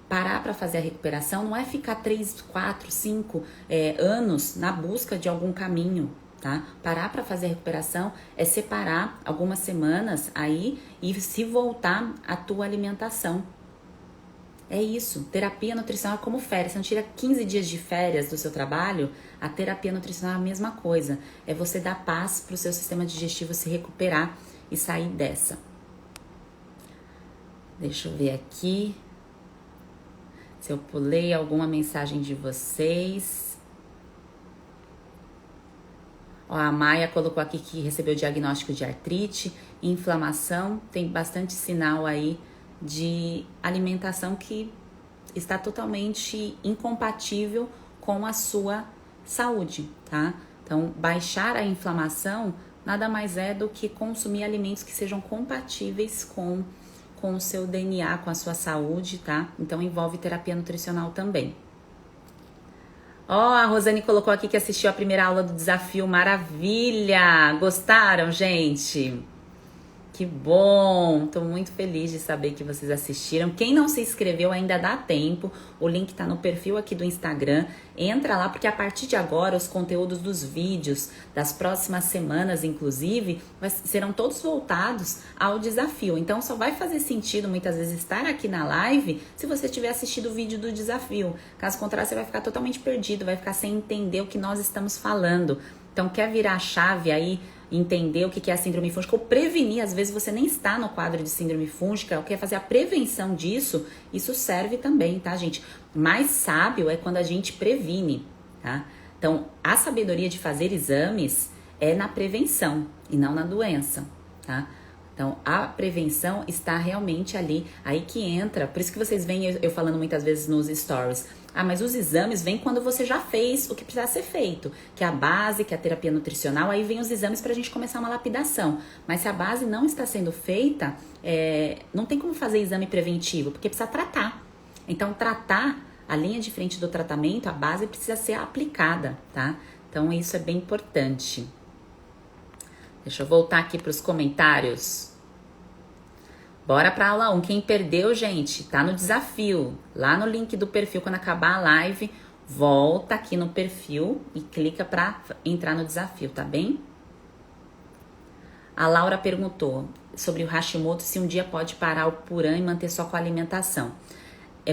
S1: Parar para fazer a recuperação não é ficar 3, 4, 5 anos na busca de algum caminho. Tá? Parar para fazer a recuperação é separar algumas semanas aí e se voltar à tua alimentação. É isso, terapia nutricional é como férias. Você não tira 15 dias de férias do seu trabalho, a terapia nutricional é a mesma coisa. É você dar paz para o seu sistema digestivo se recuperar e sair dessa. Deixa eu ver aqui se eu pulei alguma mensagem de vocês. Ó, a Maia colocou aqui que recebeu diagnóstico de artrite, inflamação, tem bastante sinal aí de alimentação que está totalmente incompatível com a sua saúde, tá? Então, baixar a inflamação nada mais é do que consumir alimentos que sejam compatíveis com o seu DNA, com a sua saúde, tá? Então, envolve terapia nutricional também. Ó, a Rosane colocou aqui que assistiu a primeira aula do desafio. Maravilha! Gostaram, gente? Que bom! Tô muito feliz de saber que vocês assistiram. Quem não se inscreveu ainda dá tempo. O link tá no perfil aqui do Instagram. Entra lá, porque a partir de agora os conteúdos dos vídeos das próximas semanas, inclusive, serão todos voltados ao desafio. Então só vai fazer sentido muitas vezes estar aqui na live se você tiver assistido o vídeo do desafio. Caso contrário, você vai ficar totalmente perdido, vai ficar sem entender o que nós estamos falando. Então quer virar a chave aí, entender o que é a síndrome fúngica ou prevenir, às vezes você nem está no quadro de síndrome fúngica, ou quer fazer a prevenção disso, isso serve também, tá, gente? Mais sábio é quando a gente previne, tá? Então, a sabedoria de fazer exames é na prevenção e não na doença, tá? Então, a prevenção está realmente ali, aí que entra, por isso que vocês veem eu falando muitas vezes nos stories, Ah, mas os exames vêm quando você já fez o que precisa ser feito, que é a base, que é a terapia nutricional, aí vem os exames pra gente começar uma lapidação. Mas se a base não está sendo feita, não tem como fazer exame preventivo, porque precisa tratar. Então, tratar, a linha de frente do tratamento, a base precisa ser aplicada, tá? Então, isso é bem importante. Deixa eu voltar aqui para os comentários. Bora para aula 1. Quem perdeu, gente, tá no desafio. Lá no link do perfil, quando acabar a live, volta aqui no perfil e clica para entrar no desafio, tá bem? A Laura perguntou sobre o Hashimoto, se um dia pode parar o Puran e manter só com a alimentação.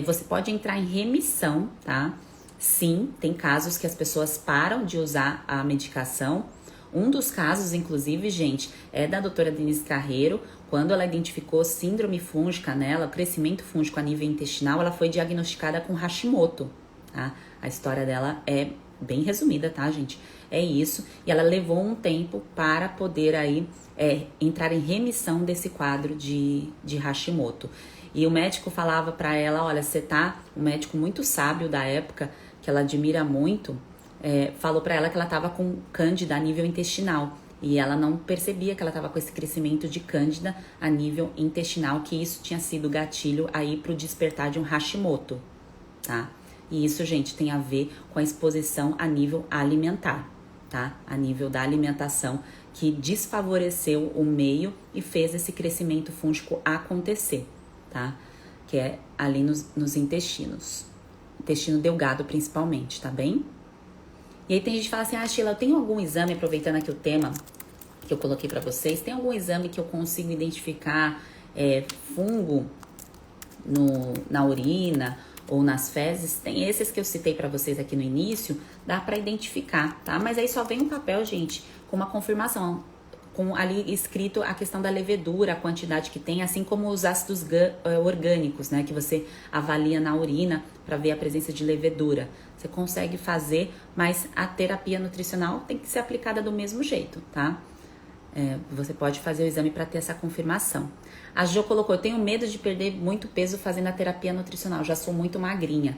S1: Você pode entrar em remissão, tá? Sim, tem casos que as pessoas param de usar a medicação. Um dos casos, inclusive, gente, é da doutora Denise Carreiro. Quando ela identificou síndrome fúngica nela, crescimento fúngico a nível intestinal, ela foi diagnosticada com Hashimoto, tá? A história dela é bem resumida, tá, gente? É isso. E ela levou um tempo para poder aí entrar em remissão desse quadro de Hashimoto. E o médico falava para ela, olha, você tá... Um médico muito sábio da época, que ela admira muito, falou para ela que ela estava com cândida a nível intestinal. E ela não percebia que ela estava com esse crescimento de cândida a nível intestinal, que isso tinha sido gatilho aí para o despertar de um Hashimoto, tá? E isso, gente, tem a ver com a exposição a nível alimentar, tá? A nível da alimentação, que desfavoreceu o meio e fez esse crescimento fúngico acontecer, tá? Que é ali nos intestinos. Intestino delgado, principalmente, tá bem? E aí tem gente que fala assim, ah, Sheila, eu tenho algum exame, aproveitando aqui o tema que eu coloquei pra vocês, tem algum exame que eu consigo identificar fungo na urina ou nas fezes? Tem esses que eu citei pra vocês aqui no início, dá pra identificar, tá? Mas aí só vem um papel, gente, com uma confirmação, com ali escrito a questão da levedura, a quantidade que tem, assim como os ácidos orgânicos, né, que você avalia na urina para ver a presença de levedura. Você consegue fazer, mas a terapia nutricional tem que ser aplicada do mesmo jeito, tá? Você pode fazer o exame para ter essa confirmação. A Jo colocou, eu tenho medo de perder muito peso fazendo a terapia nutricional, já sou muito magrinha.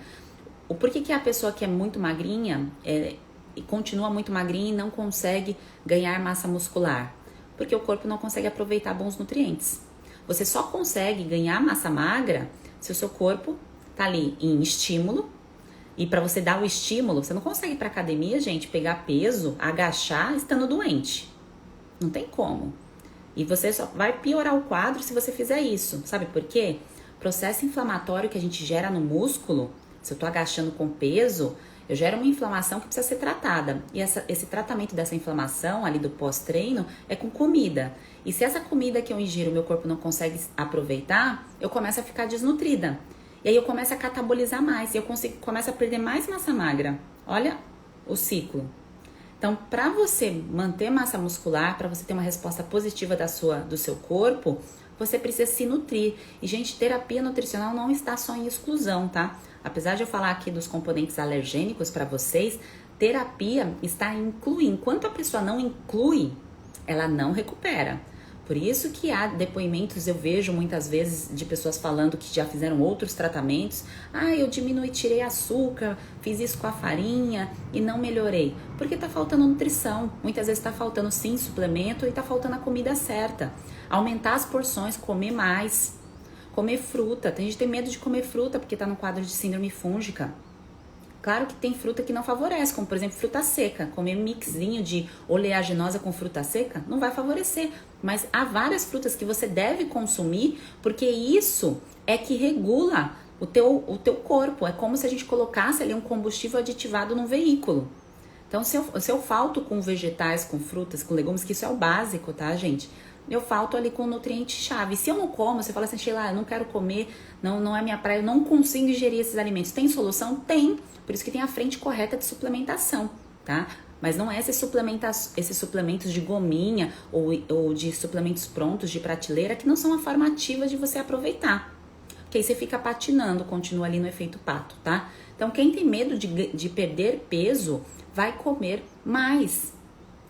S1: O porquê que a pessoa que é muito magrinha e continua muito magrinha e não consegue ganhar massa muscular? Porque o corpo não consegue aproveitar bons nutrientes. Você só consegue ganhar massa magra se o seu corpo tá ali em estímulo. E para você dar o estímulo, você não consegue ir pra academia, gente, pegar peso, agachar estando doente. Não tem como. E você só vai piorar o quadro se você fizer isso. Sabe por quê? Processo inflamatório que a gente gera no músculo, se eu tô agachando com peso, eu gero uma inflamação que precisa ser tratada. E esse tratamento dessa inflamação ali do pós-treino é com comida. E se essa comida que eu ingiro, meu corpo não consegue aproveitar, eu começo a ficar desnutrida. E aí eu começo a catabolizar mais. E eu começo a perder mais massa magra. Olha o ciclo. Então, para você manter massa muscular, para você ter uma resposta positiva do seu corpo, você precisa se nutrir. E, gente, terapia nutricional não está só em exclusão, tá? Apesar de eu falar aqui dos componentes alergênicos para vocês, terapia está incluindo. Enquanto a pessoa não inclui, ela não recupera. Por isso que há depoimentos, eu vejo muitas vezes de pessoas falando que já fizeram outros tratamentos. Ah, eu tirei açúcar, fiz isso com a farinha e não melhorei. Porque tá faltando nutrição. Muitas vezes tá faltando sim suplemento e tá faltando a comida certa. Aumentar as porções, comer mais. Comer fruta. Tem gente que tem medo de comer fruta porque tá no quadro de síndrome fúngica. Claro que tem fruta que não favorece, como por exemplo fruta seca. Comer um mixinho de oleaginosa com fruta seca não vai favorecer. Mas há várias frutas que você deve consumir, porque isso é que regula o teu corpo. É como se a gente colocasse ali um combustível aditivado num veículo. Então, se eu falto com vegetais, com frutas, com legumes, que isso é o básico, tá, gente? Eu falto ali com nutriente-chave. Se eu não como, você fala assim, Sheila, eu não quero comer, não é minha praia, eu não consigo ingerir esses alimentos. Tem solução? Tem. Por isso que tem a frente correta de suplementação, tá? Mas não é esses suplementos de gominha ou de suplementos prontos de prateleira que não são a forma ativa de você aproveitar. Porque aí você fica patinando, continua ali no efeito pato, tá? Então, quem tem medo de perder peso, vai comer mais,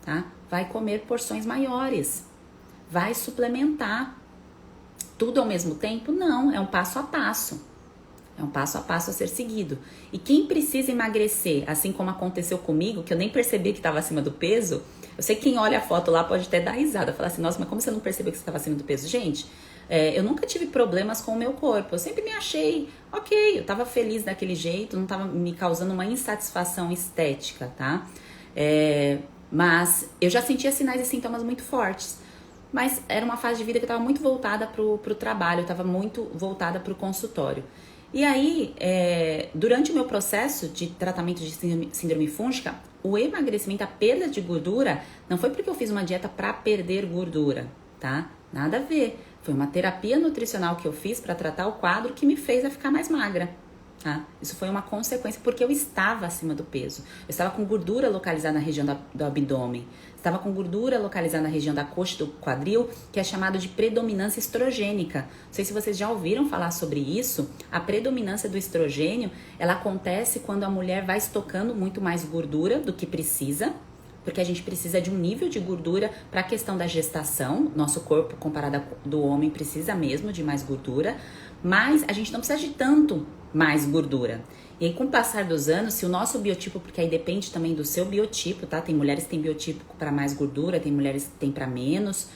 S1: tá? Vai comer porções maiores. Vai suplementar. Tudo ao mesmo tempo? Não, é um passo a passo. É um passo a passo a ser seguido. E quem precisa emagrecer, assim como aconteceu comigo, que eu nem percebi que estava acima do peso, eu sei que quem olha a foto lá pode até dar risada, falar assim, nossa, mas como você não percebeu que você estava acima do peso? Gente, eu nunca tive problemas com o meu corpo, eu sempre me achei ok, eu estava feliz daquele jeito, não estava me causando uma insatisfação estética, tá? Mas eu já sentia sinais e sintomas muito fortes. Mas era uma fase de vida que eu estava muito voltada pro trabalho, eu estava muito voltada pro consultório. E aí, durante o meu processo de tratamento de síndrome fúngica, o emagrecimento, a perda de gordura, não foi porque eu fiz uma dieta para perder gordura, tá? Nada a ver. Foi uma terapia nutricional que eu fiz para tratar o quadro que me fez ficar mais magra. Tá? Isso foi uma consequência porque eu estava acima do peso. Eu estava com gordura localizada na região do abdômen. Estava com gordura localizada na região da coxa e do quadril, que é chamado de predominância estrogênica. Não sei se vocês já ouviram falar sobre isso. A predominância do estrogênio, ela acontece quando a mulher vai estocando muito mais gordura do que precisa, porque a gente precisa de um nível de gordura para a questão da gestação. Nosso corpo, comparado ao do homem, precisa mesmo de mais gordura, mas a gente não precisa de tanto mais gordura. E aí, com o passar dos anos, se o nosso biotipo, porque aí depende também do seu biotipo, tá? Tem mulheres que têm biotipo para mais gordura, tem mulheres que têm para menos,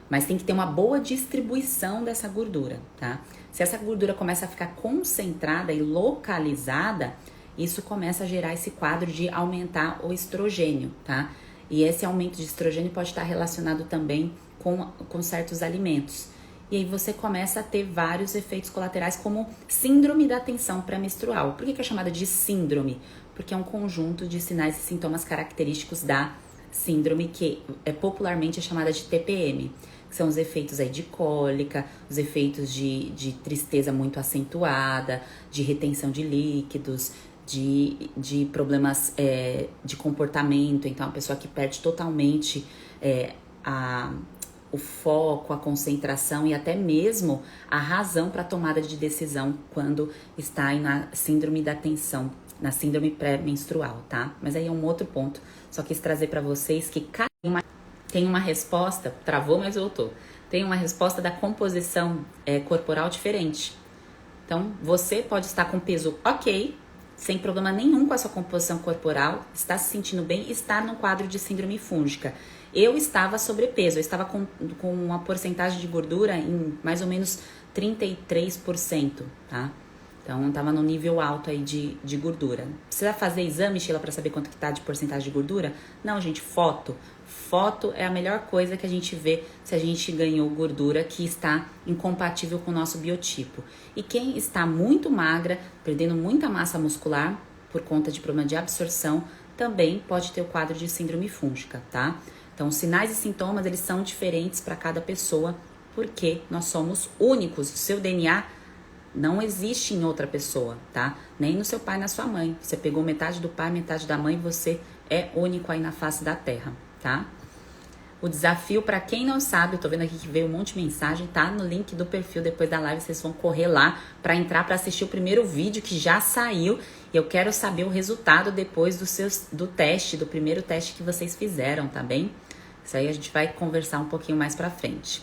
S1: mas tem que ter uma boa distribuição dessa gordura, tá? Se essa gordura começa a ficar concentrada e localizada, isso começa a gerar esse quadro de aumentar o estrogênio, tá? E esse aumento de estrogênio pode estar relacionado também com certos alimentos. E aí você começa a ter vários efeitos colaterais, como síndrome da tensão pré-menstrual. Por que é chamada de síndrome? Porque é um conjunto de sinais e sintomas característicos da síndrome, que popularmente é chamada de TPM. Que são os efeitos aí de cólica, os efeitos de tristeza muito acentuada, de retenção de líquidos, de problemas de comportamento. Então, a pessoa que perde totalmente o foco, a concentração e até mesmo a razão para a tomada de decisão quando está aí na síndrome da tensão, na síndrome pré-menstrual, tá? Mas aí é um outro ponto. Só quis trazer para vocês que tem uma resposta, travou, mas voltou. Tem uma resposta da composição corporal diferente. Então, você pode estar com peso ok, sem problema nenhum com a sua composição corporal, está se sentindo bem, estar num quadro de síndrome fúngica. Eu estava sobrepeso, eu estava com uma porcentagem de gordura em mais ou menos 33%, tá? Então, estava no nível alto aí de gordura. Precisa fazer exame, Sheila, para saber quanto que tá de porcentagem de gordura? Não, gente, foto. Foto é a melhor coisa que a gente vê se a gente ganhou gordura que está incompatível com o nosso biotipo. E quem está muito magra, perdendo muita massa muscular por conta de problema de absorção, também pode ter o quadro de síndrome fúngica, tá? Então, os sinais e sintomas, eles são diferentes para cada pessoa, porque nós somos únicos. O seu DNA não existe em outra pessoa, tá? Nem no seu pai, na sua mãe. Você pegou metade do pai, metade da mãe, você é único aí na face da terra, tá? O desafio, para quem não sabe, eu tô vendo aqui que veio um monte de mensagem, tá no link do perfil depois da live, vocês vão correr lá para entrar para assistir o primeiro vídeo que já saiu. E eu quero saber o resultado depois do teste, do primeiro teste que vocês fizeram, tá bem? Isso aí a gente vai conversar um pouquinho mais pra frente.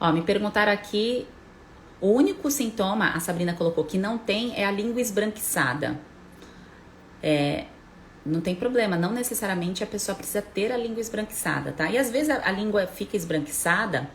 S1: Ó, me perguntaram aqui, o único sintoma, a Sabrina colocou, que não tem é a língua esbranquiçada. Não tem problema, não necessariamente a pessoa precisa ter a língua esbranquiçada, tá? E às vezes a língua fica esbranquiçada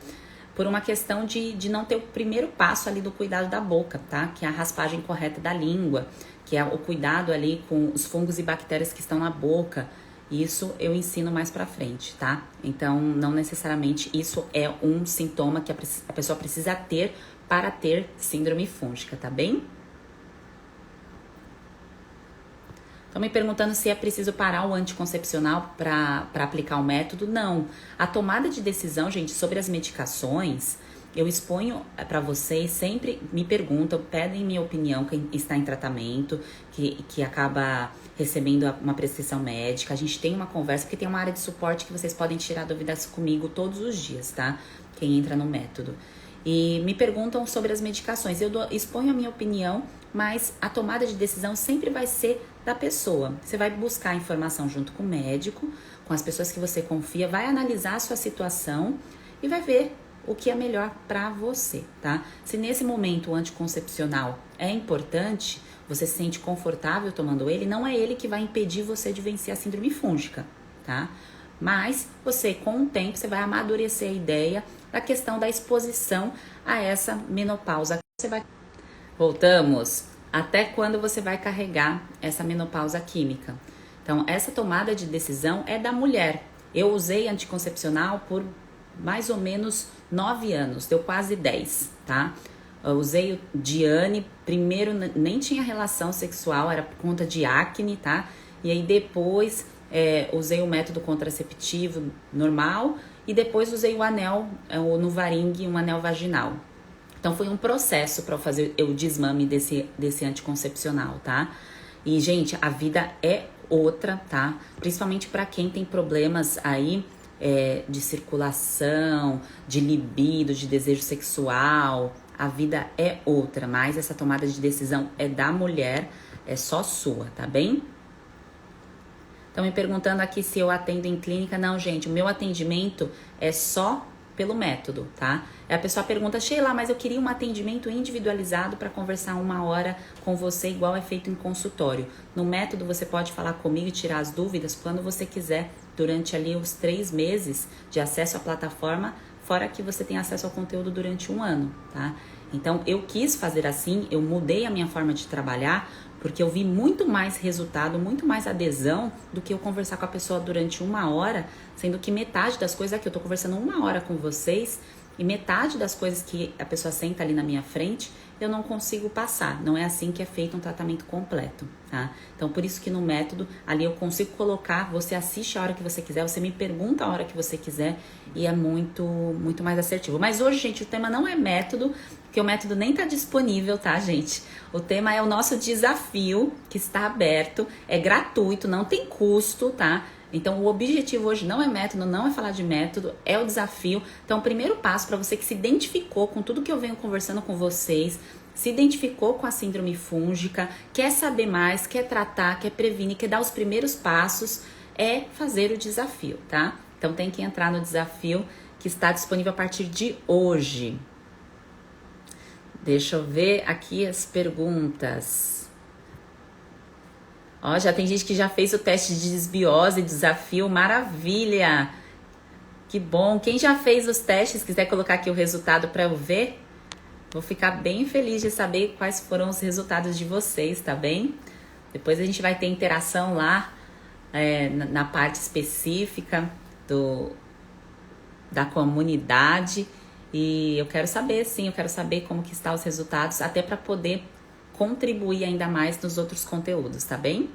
S1: por uma questão de não ter o primeiro passo ali do cuidado da boca, tá? Que é a raspagem correta da língua, que é o cuidado ali com os fungos e bactérias que estão na boca. Isso eu ensino mais pra frente, tá? Então, não necessariamente isso é um sintoma que a pessoa precisa ter para ter síndrome fúngica, tá bem? Estão me perguntando se é preciso parar o anticoncepcional para aplicar o método. Não. A tomada de decisão, gente, sobre as medicações, eu exponho para vocês, sempre me perguntam, pedem minha opinião, quem está em tratamento, que acaba recebendo uma prescrição médica. A gente tem uma conversa, porque tem uma área de suporte que vocês podem tirar dúvidas comigo todos os dias, tá? Quem entra no método. E me perguntam sobre as medicações. Eu exponho a minha opinião, mas a tomada de decisão sempre vai ser da pessoa. Você vai buscar informação junto com o médico, com as pessoas que você confia, vai analisar a sua situação e vai ver o que é melhor para você, tá? Se nesse momento o anticoncepcional é importante, você se sente confortável tomando ele, não é ele que vai impedir você de vencer a síndrome fúngica, tá? Mas você, com o tempo, você vai amadurecer a ideia da questão da exposição a essa menopausa. Você vai... Voltamos. Até quando você vai carregar essa menopausa química? Então, essa tomada de decisão é da mulher. Eu usei anticoncepcional por mais ou menos 9 anos, deu quase 10, tá? Eu usei o Diane, primeiro nem tinha relação sexual, era por conta de acne, tá? E aí depois usei o método contraceptivo normal e depois usei o anel, o Nuvaring, um anel vaginal. Então foi um processo para fazer o desmame desse anticoncepcional, tá? E, gente, a vida é outra, tá? Principalmente para quem tem problemas aí de circulação, de libido, de desejo sexual. A vida é outra, mas essa tomada de decisão é da mulher, é só sua, tá bem? Estão me perguntando aqui se eu atendo em clínica. Não, gente, o meu atendimento é só pelo método, tá? A pessoa pergunta, Sheila, mas eu queria um atendimento individualizado para conversar 1 hora com você, igual é feito em consultório. No método você pode falar comigo e tirar as dúvidas quando você quiser, durante ali os 3 meses de acesso à plataforma, fora que você tem acesso ao conteúdo durante 1 ano, tá? Então, eu quis fazer assim, eu mudei a minha forma de trabalhar, porque eu vi muito mais resultado, muito mais adesão do que eu conversar com a pessoa durante 1 hora, sendo que metade das coisas aqui, eu tô conversando 1 hora com vocês, e metade das coisas que a pessoa senta ali na minha frente, eu não consigo passar. Não é assim que é feito um tratamento completo, tá? Então, por isso que no método, ali eu consigo colocar, você assiste a hora que você quiser, você me pergunta a hora que você quiser, e é muito, muito mais assertivo. Mas hoje, gente, o tema não é método, porque o método nem tá disponível, tá, gente? O tema é o nosso desafio, que está aberto, é gratuito, não tem custo, tá? Então, o objetivo hoje não é método, não é falar de método, é o desafio. Então, o primeiro passo para você que se identificou com tudo que eu venho conversando com vocês, se identificou com a síndrome fúngica, quer saber mais, quer tratar, quer prevenir, quer dar os primeiros passos, é fazer o desafio, tá? Então, tem que entrar no desafio que está disponível a partir de hoje. Deixa eu ver aqui as perguntas. Ó, já tem gente que já fez o teste de desbiose, desafio, maravilha! Que bom! Quem já fez os testes, quiser colocar aqui o resultado para eu ver, vou ficar bem feliz de saber quais foram os resultados de vocês, tá bem? Depois a gente vai ter interação lá na parte específica da comunidade e eu quero saber, sim, eu quero saber como que estão os resultados, até para poder contribuir ainda mais nos outros conteúdos, tá bem?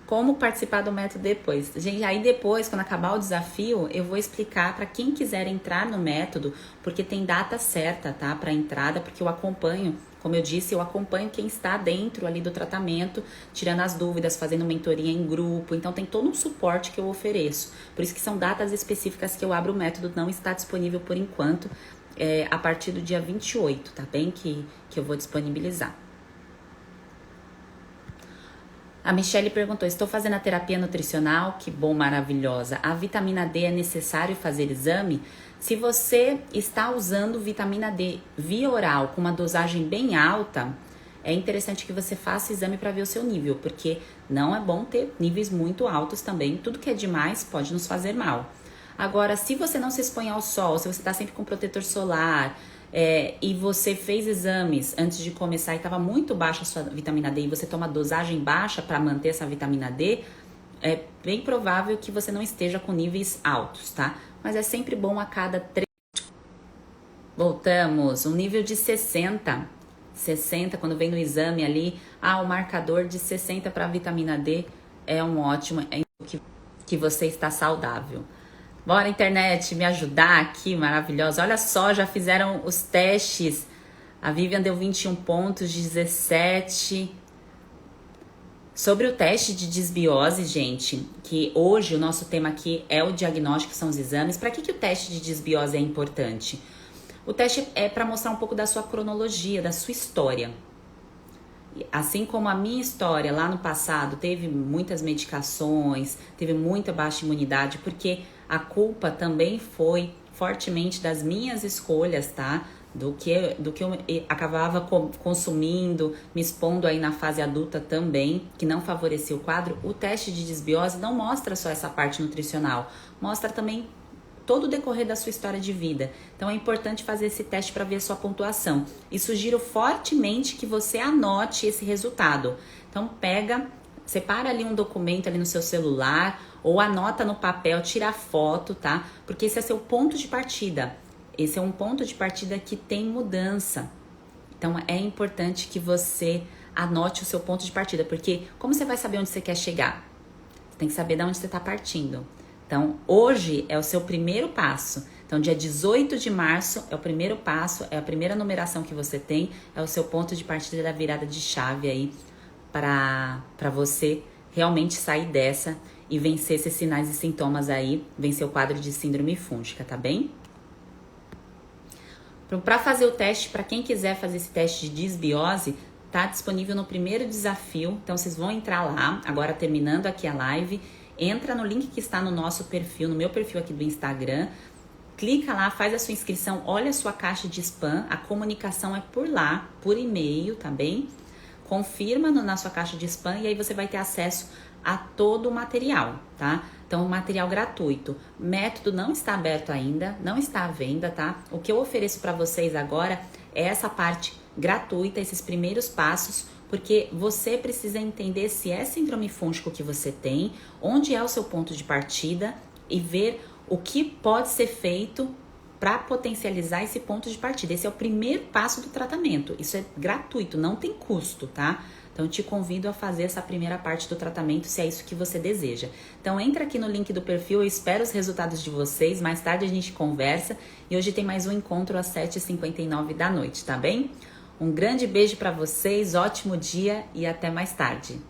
S1: Como participar do método depois? Gente, aí depois, quando acabar o desafio, eu vou explicar para quem quiser entrar no método, porque tem data certa, tá? Para entrada, porque eu acompanho, como eu disse, eu acompanho quem está dentro ali do tratamento, tirando as dúvidas, fazendo mentoria em grupo, então tem todo um suporte que eu ofereço. Por isso que são datas específicas que eu abro o método, não está disponível por enquanto, a partir do dia 28, tá bem? Que eu vou disponibilizar. A Michelle perguntou, estou fazendo a terapia nutricional, que bom, maravilhosa. A vitamina D é necessário fazer exame? Se você está usando vitamina D via oral com uma dosagem bem alta, é interessante que você faça exame para ver o seu nível, porque não é bom ter níveis muito altos também. Tudo que é demais pode nos fazer mal. Agora, se você não se expõe ao sol, se você está sempre com protetor solar e você fez exames antes de começar e estava muito baixa a sua vitamina D e você toma dosagem baixa para manter essa vitamina D, é bem provável que você não esteja com níveis altos, tá? Mas é sempre bom a cada 3... Voltamos, um nível de 60, quando vem no exame ali, o marcador de 60 para vitamina D é um ótimo, que você está saudável. Bora, internet, me ajudar aqui, maravilhosa. Olha só, já fizeram os testes. A Vivian deu 21 pontos, 17. Sobre o teste de desbiose, gente, que hoje o nosso tema aqui é o diagnóstico, que são os exames. Para que o teste de desbiose é importante? O teste é para mostrar um pouco da sua cronologia, da sua história. Assim como a minha história lá no passado teve muitas medicações, teve muita baixa imunidade, porque a culpa também foi fortemente das minhas escolhas, tá? Do que eu acabava consumindo, me expondo aí na fase adulta também, que não favorecia o quadro. O teste de desbiose não mostra só essa parte nutricional, mostra também todo o decorrer da sua história de vida. Então é importante fazer esse teste para ver a sua pontuação. E sugiro fortemente que você anote esse resultado. Então separa ali um documento ali no seu celular ou anota no papel, tira a foto, tá? Porque esse é seu ponto de partida. Esse é um ponto de partida que tem mudança. Então é importante que você anote o seu ponto de partida, porque como você vai saber onde você quer chegar? Você tem que saber de onde você está partindo. Então, hoje é o seu primeiro passo. Então, dia 18 de março é o primeiro passo, é a primeira numeração que você tem, é o seu ponto de partida da virada de chave aí para você realmente sair dessa e vencer esses sinais e sintomas aí, vencer o quadro de síndrome fúngica, tá bem? Para fazer o teste, para quem quiser fazer esse teste de desbiose, tá disponível no primeiro desafio. Então, vocês vão entrar lá, agora terminando aqui a live, entra no link que está no nosso perfil, no meu perfil aqui do Instagram, clica lá, faz a sua inscrição, olha a sua caixa de spam, a comunicação é por lá, por e-mail, tá bem? Confirma na sua caixa de spam e aí você vai ter acesso a todo o material, tá? Então, o material gratuito. Método não está aberto ainda, não está à venda, tá? O que eu ofereço para vocês agora é essa parte gratuita, esses primeiros passos, porque você precisa entender se é síndrome fúngico que você tem, onde é o seu ponto de partida e ver o que pode ser feito para potencializar esse ponto de partida. Esse é o primeiro passo do tratamento. Isso é gratuito, não tem custo, tá? Então, eu te convido a fazer essa primeira parte do tratamento, se é isso que você deseja. Então, entra aqui no link do perfil, eu espero os resultados de vocês. Mais tarde a gente conversa. E hoje tem mais um encontro às 7h59 da noite, tá bem? Um grande beijo para vocês, ótimo dia e até mais tarde.